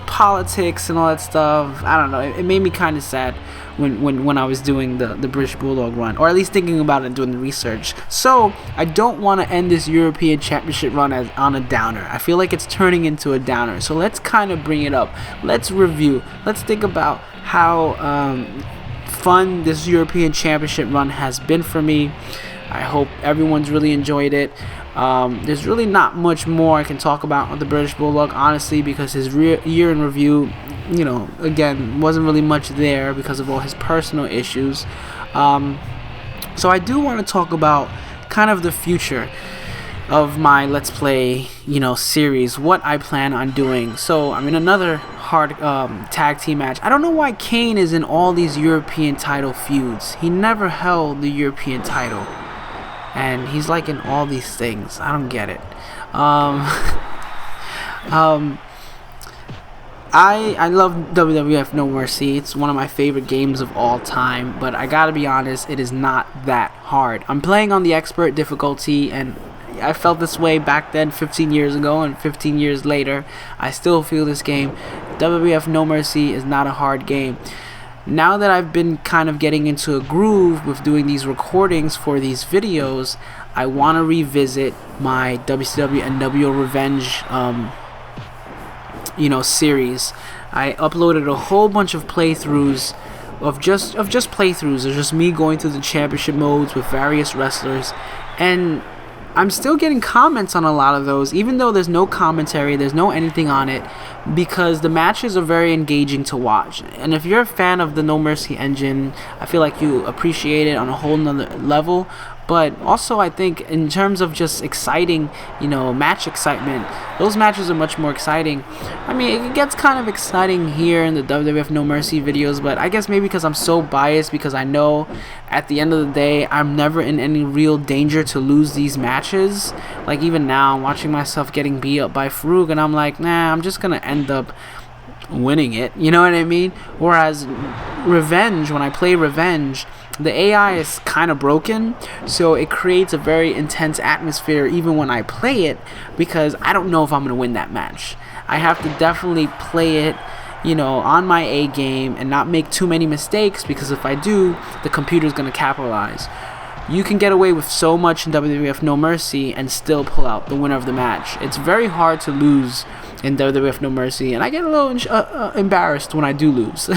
politics and all that stuff. I don't know, it made me kind of sad when I was doing the British Bulldog run, or at least thinking about it and doing the research. So I don't want to end this European Championship run on a downer. I feel like it's turning into a downer, so let's kind of bring it up. Let's review, let's think about how fun this European Championship run has been for me. I hope everyone's really enjoyed it. There's really not much more I can talk about with the British Bulldog, honestly, because his year in review, again, wasn't really much there because of all his personal issues. So I do want to talk about kind of the future of my Let's Play, series, what I plan on doing. So I'm in another hard tag team match. I don't know why Kane is in all these European title feuds. He never held the European title, and he's like in all these things. I don't get it. I love WWF No Mercy. It's one of my favorite games of all time, but I gotta be honest, it is not that hard. I'm playing on the expert difficulty, and I felt this way back then 15 years ago, and 15 years later I still feel this game. WWF No Mercy is not a hard game. now that I've been kind of getting into a groove with doing these recordings for these videos, I want to revisit my WCW NWO Revenge series. I uploaded a whole bunch of playthroughs of just playthroughs. It's just me going through the championship modes with various wrestlers, and I'm still getting comments on a lot of those, even though there's no commentary, there's no anything on it, because the matches are very engaging to watch. And if you're a fan of the No Mercy engine, I feel like you appreciate it on a whole nother level. But also, I think in terms of just exciting, match excitement, those matches are much more exciting. I mean, it gets kind of exciting here in the WWF No Mercy videos, but I guess maybe because I'm so biased, because I know at the end of the day, I'm never in any real danger to lose these matches. Like, even now, I'm watching myself getting beat up by Farouk, and I'm like, nah, I'm just going to end up winning it. You know what I mean? Whereas Revenge, when I play Revenge, the AI is kind of broken, so it creates a very intense atmosphere even when I play it, because I don't know if I'm going to win that match. I have to definitely play it, on my A game and not make too many mistakes, because if I do, the computer's going to capitalize. You can get away with so much in WWF No Mercy and still pull out the winner of the match. It's very hard to lose in WWF No Mercy, and I get a little embarrassed when I do lose.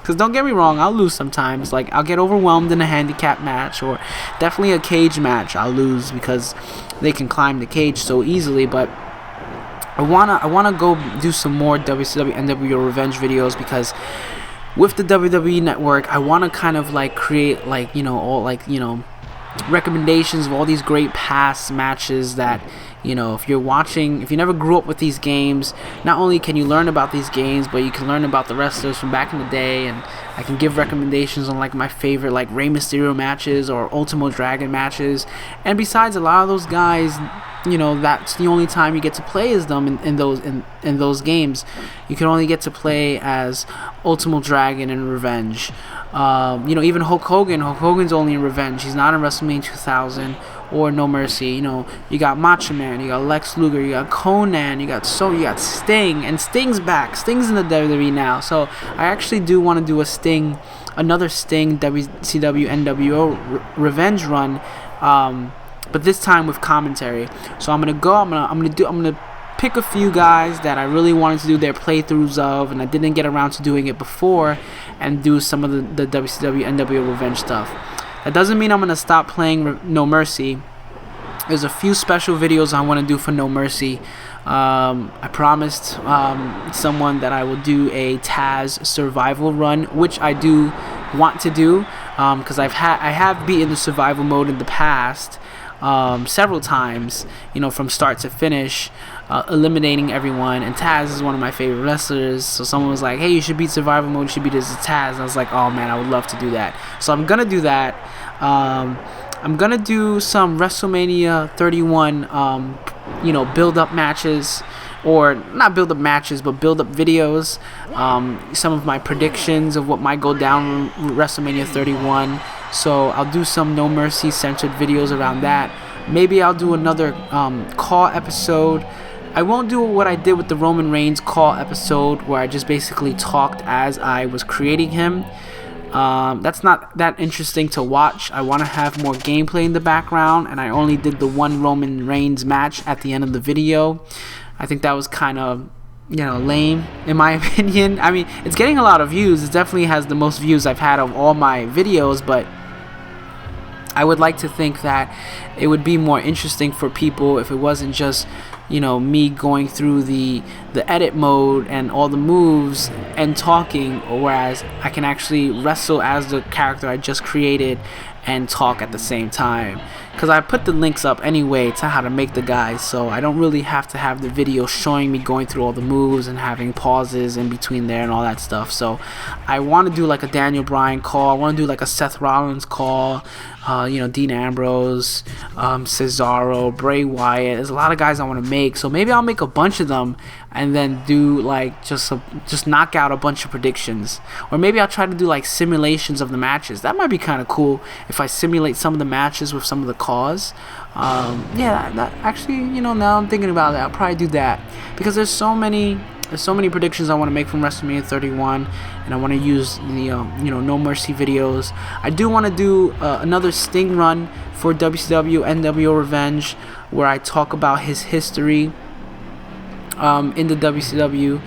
Because don't get me wrong, I'll lose sometimes. Like, I'll get overwhelmed in a handicap match, or definitely a cage match I'll lose because they can climb the cage so easily. But I wanna go do some more WCW NWO Revenge videos, because with the WWE Network, I wanna kind of like create recommendations of all these great past matches that, if you never grew up with these games, not only can you learn about these games, but you can learn about the wrestlers from back in the day. And I can give recommendations on like my favorite like Rey Mysterio matches or Ultimo Dragon matches. And besides, a lot of those guys, that's the only time you get to play as them in those games. You can only get to play as Ultimo Dragon and Revenge. Even Hulk Hogan's only in Revenge. He's not in WrestleMania 2000 or No Mercy. You got Macho Man, you got Lex Luger, you got Conan, you got Sting, and Sting's back. Sting's in the WWE now. So I actually do want to do another Sting WCW NWO Revenge run, but this time with commentary. So I'm gonna pick a few guys that I really wanted to do their playthroughs of, and I didn't get around to doing it before, and do some of the WCW NWO Revenge stuff. That doesn't mean I'm going to stop playing No Mercy. There's a few special videos I want to do for No Mercy. I promised someone that I will do a Taz survival run, which I do want to do, because I have beaten the survival mode in the past several times, from start to finish, eliminating everyone. And Taz is one of my favorite wrestlers, so someone was like, hey, you should beat survival mode, you should beat this as Taz. And I was like, oh man, I would love to do that. So I'm gonna do that. I'm gonna do some WrestleMania 31 build up matches, or not build up matches, but build up videos. Some of my predictions of what might go down WrestleMania 31. So I'll do some No Mercy centered videos around that. Maybe I'll do another call episode. I won't do what I did with the Roman Reigns call episode, where I just basically talked as I was creating him. That's not that interesting to watch. I want to have more gameplay in the background, and I only did the one Roman Reigns match at the end of the video. I think that was kind of lame in my opinion. I mean, it's getting a lot of views. It definitely has the most views I've had of all my videos, but I would like to think that it would be more interesting for people if it wasn't just me going through the edit mode and all the moves and talking, whereas I can actually wrestle as the character I just created and talk at the same time. Because I put the links up anyway to how to make the guys, so I don't really have to have the video showing me going through all the moves and having pauses in between there and all that stuff. So I want to do like a Daniel Bryan call, I want to do like a Seth Rollins call, Dean Ambrose, Cesaro, Bray Wyatt. There's a lot of guys I want to make, so maybe I'll make a bunch of them and then do like just knock out a bunch of predictions. Or maybe I'll try to do like simulations of the matches. That might be kind of cool if I simulate some of the matches with some of the calls. That actually, now I'm thinking about it, I'll probably do that, because there's so many There's so many predictions I want to make from WrestleMania 31, and I want to use the No Mercy videos. I do want to do another Sting run for WCW NWO Revenge, where I talk about his history in the WCW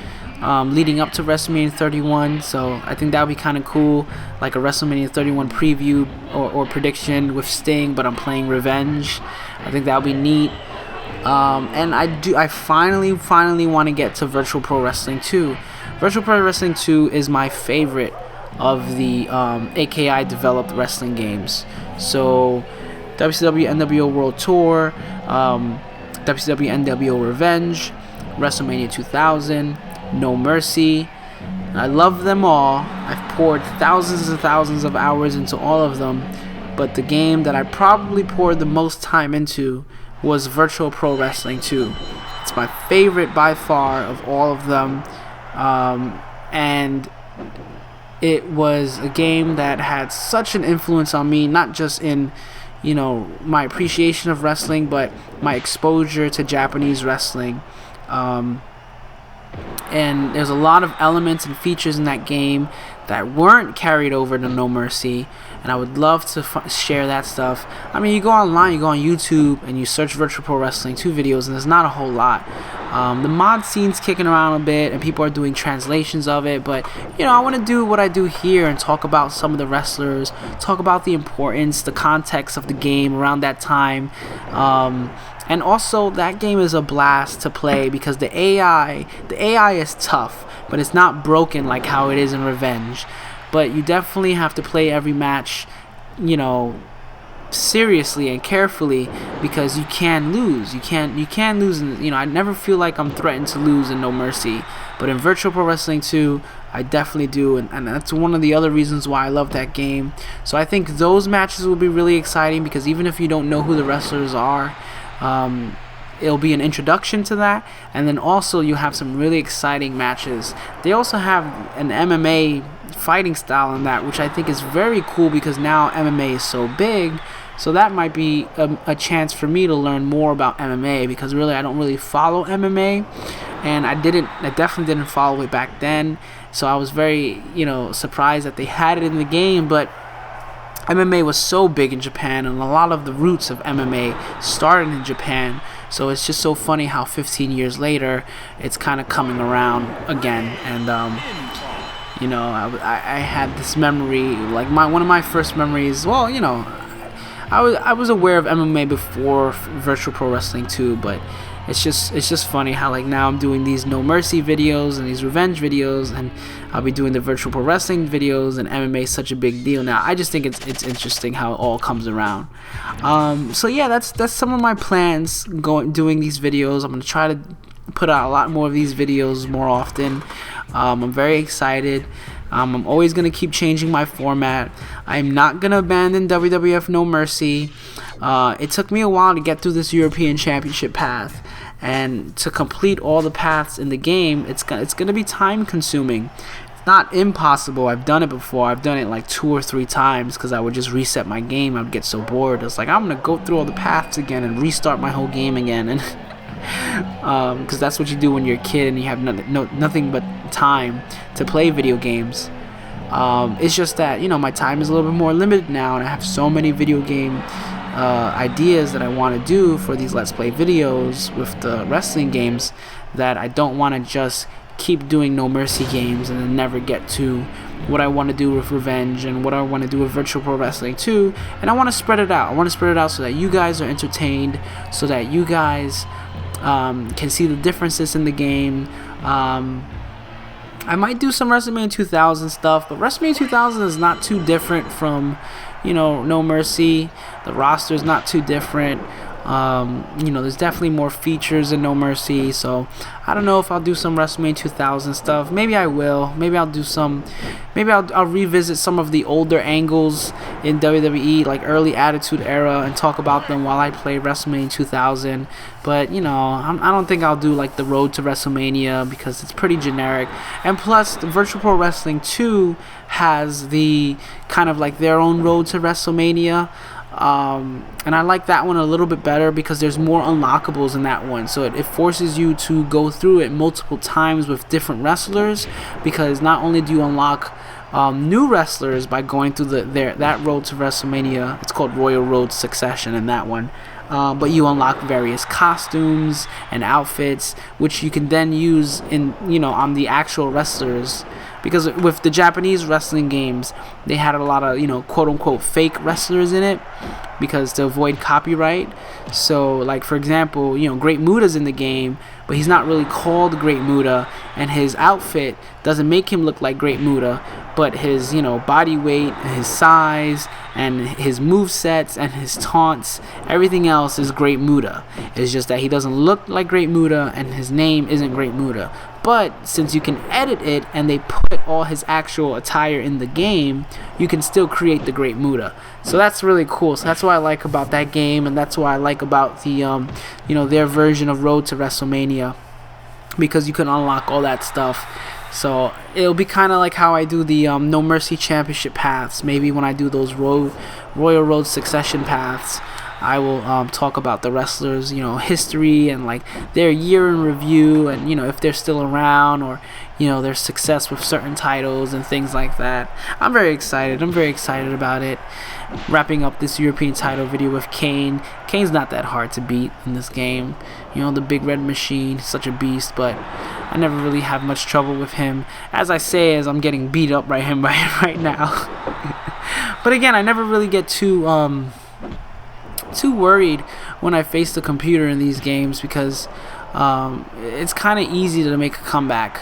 leading up to WrestleMania 31. So I think that would be kind of cool, like a WrestleMania 31 preview or prediction with Sting, but I'm playing Revenge. I think that would be neat. And I finally want to get to Virtual Pro Wrestling 2. Virtual Pro Wrestling 2 is my favorite of the AKI developed wrestling games. So WCW NWO World Tour, WCW NWO Revenge, WrestleMania 2000, No Mercy. I love them all. I've poured thousands and thousands of hours into all of them, but the game that I probably poured the most time into was Virtual Pro Wrestling 2. It's my favorite by far of all of them, and it was a game that had such an influence on me, not just in my appreciation of wrestling, but my exposure to Japanese wrestling. And there's a lot of elements and features in that game that weren't carried over to No Mercy, and I would love to share that stuff. I mean, you go online, you go on YouTube, and you search Virtual Pro Wrestling 2 videos, and there's not a whole lot. The mod scene's kicking around a bit, and people are doing translations of it, but I want to do what I do here and talk about some of the wrestlers, talk about the importance, the context of the game around that time. And also, that game is a blast to play because the AI is tough, but it's not broken like how it is in Revenge. But you definitely have to play every match, seriously and carefully, because you can lose. You can lose. And I never feel like I'm threatened to lose in No Mercy, but in Virtual Pro Wrestling 2, I definitely do, and that's one of the other reasons why I love that game. So I think those matches will be really exciting because even if you don't know who the wrestlers are, it'll be an introduction to that, and then also you have some really exciting matches. They also have an MMA fighting style in that, which I think is very cool because now MMA is so big. So that might be a chance for me to learn more about MMA, because really I don't really follow MMA, and I definitely didn't follow it back then. So I was very surprised that they had it in the game, but MMA was so big in Japan, and a lot of the roots of MMA started in Japan. So it's just so funny how 15 years later, it's kind of coming around again. And I had this memory, like one of my first memories. Well, I was aware of MMA before Virtual Pro Wrestling 2, but it's just funny how now I'm doing these No Mercy videos and these Revenge videos, and I'll be doing the Virtual Pro Wrestling videos, and MMA is such a big deal now. I just think it's interesting how it all comes around. So yeah, that's some of my plans doing these videos. I'm gonna try to put out a lot more of these videos more often. I'm very excited. I'm always going to keep changing my format. I'm not going to abandon WWF No Mercy. It took me a while to get through this European Championship path, and to complete all the paths in the game, it's going to be time consuming. It's not impossible. I've done it before. I've done it like 2 or 3 times because I would just reset my game. I would get so bored. It's like, I'm going to go through all the paths again and restart my whole game again. And because that's what you do when you're a kid and you have nothing but time to play video games. It's just that my time is a little bit more limited now, and I have so many video game ideas that I want to do for these Let's Play videos with the wrestling games, that I don't want to just keep doing No Mercy games and then never get to what I want to do with Revenge and what I want to do with Virtual Pro Wrestling 2. And I want to spread it out. I want to spread it out so that you guys are entertained, so that you guys can see the differences in the game. I might do some WrestleMania 2000 stuff, but WrestleMania 2000 is not too different from No Mercy. The roster is not too different. There's definitely more features in No Mercy, so I don't know if I'll do some WrestleMania 2000 stuff. Maybe I will. Maybe I'll revisit some of the older angles in WWE, like early Attitude Era, and talk about them while I play WrestleMania 2000. But I don't think I'll do like the Road to WrestleMania because it's pretty generic. And plus, the Virtual Pro Wrestling 2 has the kind of like their own Road to WrestleMania. And I like that one a little bit better because there's more unlockables in that one. So it forces you to go through it multiple times with different wrestlers, because not only do you unlock new wrestlers by going through that road to WrestleMania. It's called Royal Road Succession in that one. But you unlock various costumes and outfits, which you can then use on the actual wrestlers. Because with the Japanese wrestling games, they had a lot of quote unquote fake wrestlers in it, because to avoid copyright. So like, for example, Great Muta's in the game, but he's not really called Great Muta, and his outfit doesn't make him look like Great Muta, but his body weight and his size and his move sets and his taunts, everything else is Great Muta. It's just that he doesn't look like Great Muta and his name isn't Great Muta. But since you can edit it and they put all his actual attire in the game, you can still create the Great Muta. So that's really cool. So that's what I like about that game, and that's what I like about the their version of Road to WrestleMania, because you can unlock all that stuff. So it'll be kind of like how I do the No Mercy Championship paths. Maybe when I do those Royal Road Succession paths, I will talk about the wrestlers, history and like their year in review, and if they're still around, or their success with certain titles and things like that. I'm very excited about it. Wrapping up this European title video with Kane. Kane's not that hard to beat in this game. The big red machine, such a beast, but I never really have much trouble with him. As I say, as I'm getting beat up by him right now. But again, I never really get too worried when I face the computer in these games, because it's kind of easy to make a comeback.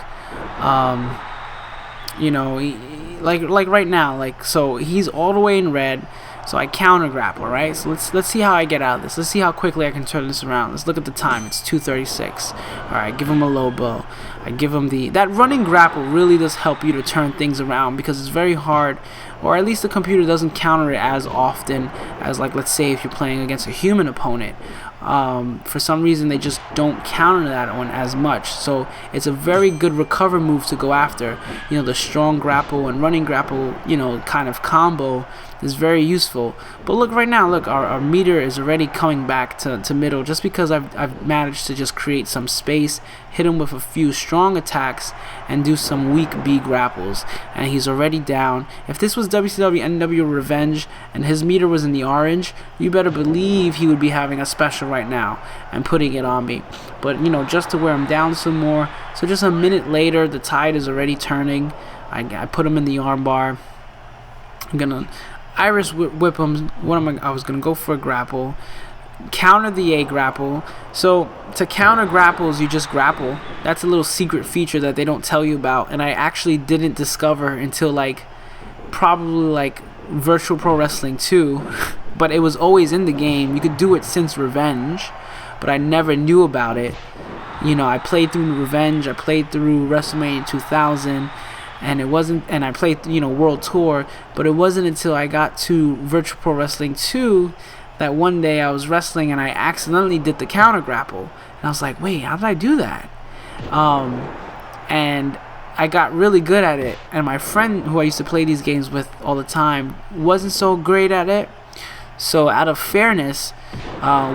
Like right now, so he's all the way in red, so I counter grapple, right? So let's see how I get out of this. Let's see how quickly I can turn this around. Let's look at the time. It's 2:36. All right, give him a low blow. I give him that running grapple really does help you to turn things around, because it's very hard, or at least the computer doesn't counter it as often as, like, let's say if you're playing against a human opponent. For some reason they just don't counter that one as much, so it's a very good recover move to go after. The strong grapple and running grapple kind of combo is very useful. But look right now, look, our meter is already coming back to middle, just because I've managed to just create some space, hit him with a few strong attacks, and do some weak B grapples, and he's already down. If this was WCW NW Revenge and his meter was in the orange, you better believe he would be having a special right now and putting it on me. But just to wear him down some more. So just a minute later, the tide is already turning. I put him in the armbar. I'm gonna Irish whip him. I was gonna go for a grapple, counter the A grapple. So to counter grapples, you just grapple. That's a little secret feature that they don't tell you about, and I actually didn't discover until probably Virtual Pro Wrestling 2. But it was always in the game. You could do it since Revenge, but I never knew about it. I played through Revenge, I played through WrestleMania 2000, and it wasn't, and I played World Tour, but it wasn't until I got to Virtual Pro Wrestling 2 that one day I was wrestling and I accidentally did the counter grapple, and I was like, wait, how did I do that? And I got really good at it, and my friend who I used to play these games with all the time wasn't so great at it. So out of fairness,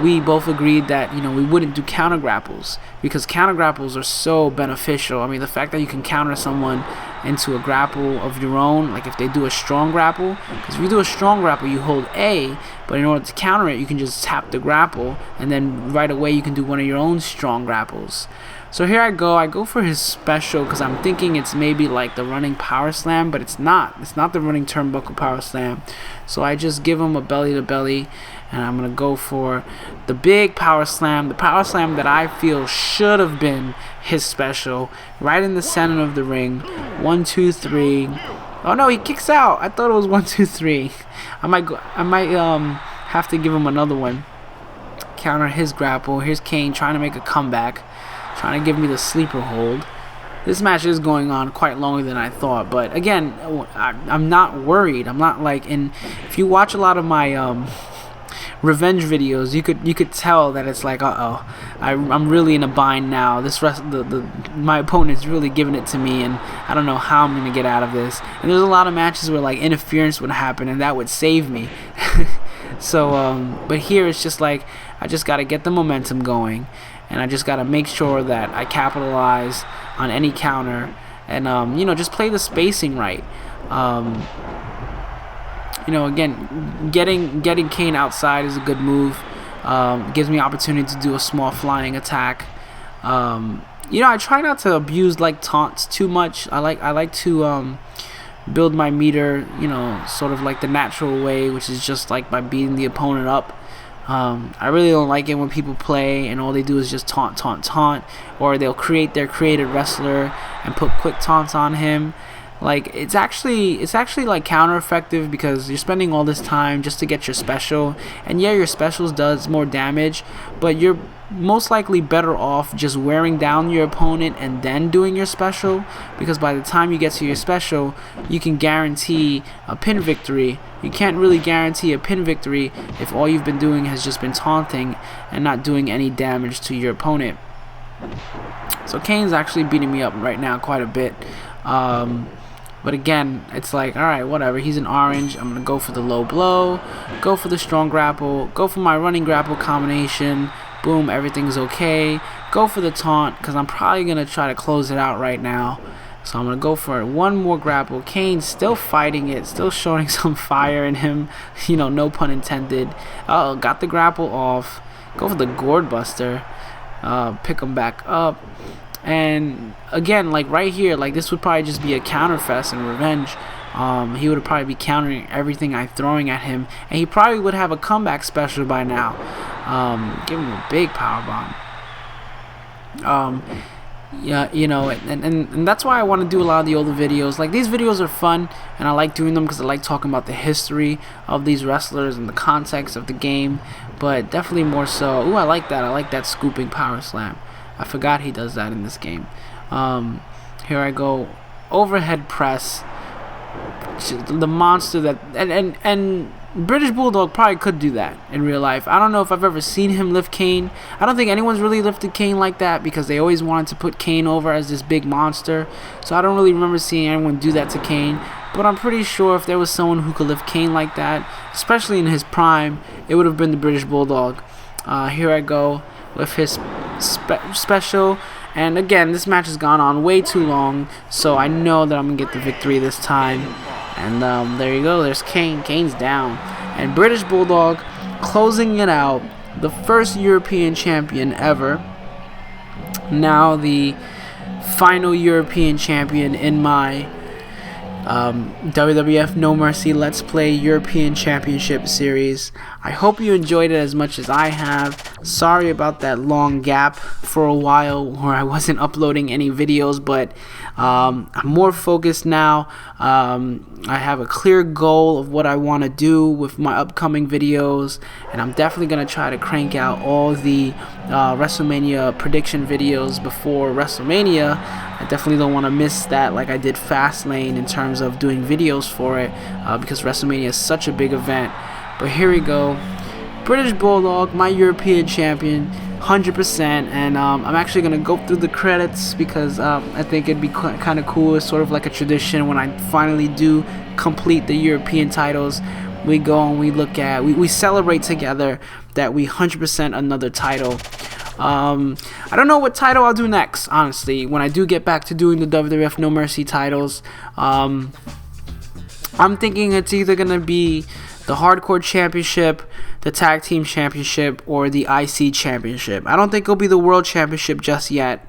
we both agreed that we wouldn't do counter grapples, because counter grapples are so beneficial. I mean, the fact that you can counter someone into a grapple of your own, like if they do a strong grapple, because if you do a strong grapple you hold A, but in order to counter it you can just tap the grapple, and then right away you can do one of your own strong grapples. So here I go for his special, because I'm thinking it's maybe like the running power slam, but it's not the running turnbuckle power slam. So I just give him a belly to belly, and I'm gonna go for the big power slam, the power slam that I feel should have been his special, right in the center of the ring. 1, 2, 3. Oh no, he kicks out. I thought it was 1, 2, 3. I might have to give him another one. Counter his grapple. Here's Kane trying to make a comeback, trying to give me the sleeper hold. This match is going on quite longer than I thought, but again, I'm not worried. I'm not if you watch a lot of my revenge videos, you could tell that it's like, I'm really in a bind now. My opponent's really giving it to me, and I don't know how I'm gonna get out of this. And there's a lot of matches where like interference would happen, and that would save me. So, but here it's just like I just gotta get the momentum going, and I just gotta make sure that I capitalize on any counter, and just play the spacing right. Again, getting Kane outside is a good move. Gives me opportunity to do a small flying attack. I try not to abuse like taunts too much. I like to build my meter, sort of like the natural way, which is just like by beating the opponent up. I really don't like it when people play and all they do is just taunt, or they'll create their created wrestler and put quick taunts on him. Like it's actually like counter effective, because you're spending all this time just to get your special, and yeah, your specials does more damage, but you're most likely better off just wearing down your opponent and then doing your special, because by the time you get to your special, you can guarantee a pin victory. You can't really guarantee a pin victory if all you've been doing has just been taunting and not doing any damage to your opponent. So Kane's actually beating me up right now quite a bit. But again, it's like, alright, whatever. He's an orange. I'm going to go for the low blow, go for the strong grapple, go for my running grapple combination. Boom, everything's okay. Go for the taunt, because I'm probably going to try to close it out right now. So I'm going to go for one more grapple. Kane's still fighting it, still showing some fire in him. No pun intended. Oh, got the grapple off. Go for the gourd buster. Pick him back up. And again, like right here, like this would probably just be a counter fest and revenge. He would probably be countering everything I'm throwing at him, and he probably would have a comeback special by now. Give him a big power bomb. And that's why I want to do a lot of the older videos. Like these videos are fun, and I like doing them because I like talking about the history of these wrestlers and the context of the game. But definitely more so. Ooh, I like that. I like that scooping power slam. I forgot he does that in this game. Here I go, overhead press. The monster that and British Bulldog probably could do that in real life. I don't know if I've ever seen him lift Kane. I don't think anyone's really lifted Kane like that, because they always wanted to put Kane over as this big monster. So I don't really remember seeing anyone do that to Kane. But I'm pretty sure if there was someone who could lift Kane like that, especially in his prime, it would have been the British Bulldog. Here I go with his special. And again, this match has gone on way too long, so I know that I'm going to get the victory this time. And there you go, there's Kane. Kane's down. And British Bulldog closing it out, the first European champion ever. Now the final European champion in my WWF No Mercy Let's Play European Championship Series. I hope you enjoyed it as much as I have. Sorry about that long gap for a while where I wasn't uploading any videos, but I'm more focused now. I have a clear goal of what I want to do with my upcoming videos, and I'm definitely going to try to crank out all the WrestleMania prediction videos before WrestleMania. I definitely don't want to miss that like I did Fastlane in terms of doing videos for it, because WrestleMania is such a big event. But here we go, British Bulldog, my European champion, 100%. And I'm actually going to go through the credits, because I think it'd be kind of cool. It's sort of like a tradition when I finally do complete the European titles. We go and we look at, we celebrate together that we 100% another title. I don't know what title I'll do next, honestly, when I do get back to doing the WWF No Mercy titles. I'm thinking it's either going to be the Hardcore Championship, the Tag Team Championship, or the IC Championship. I don't think it'll be the World Championship just yet.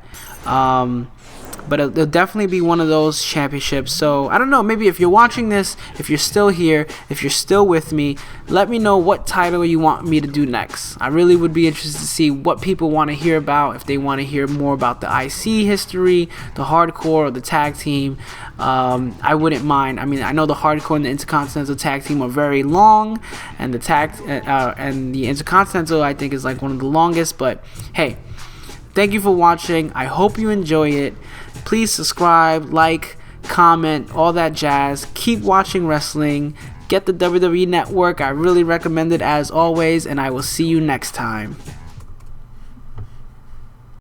But it'll definitely be one of those championships. So I don't know, maybe if you're watching this, if you're still here, if you're still with me, let me know what title you want me to do next. I really would be interested to see what people want to hear about. If they want to hear more about the IC history, the Hardcore, or the Tag Team, I wouldn't mind. I mean, I know the Hardcore and the Intercontinental Tag Team are very long, and the Intercontinental I think is like one of the longest. But hey, thank you for watching. I hope you enjoy it. Please subscribe, like, comment, all that jazz. Keep watching wrestling. Get the WWE Network. I really recommend it as always, and I will see you next time.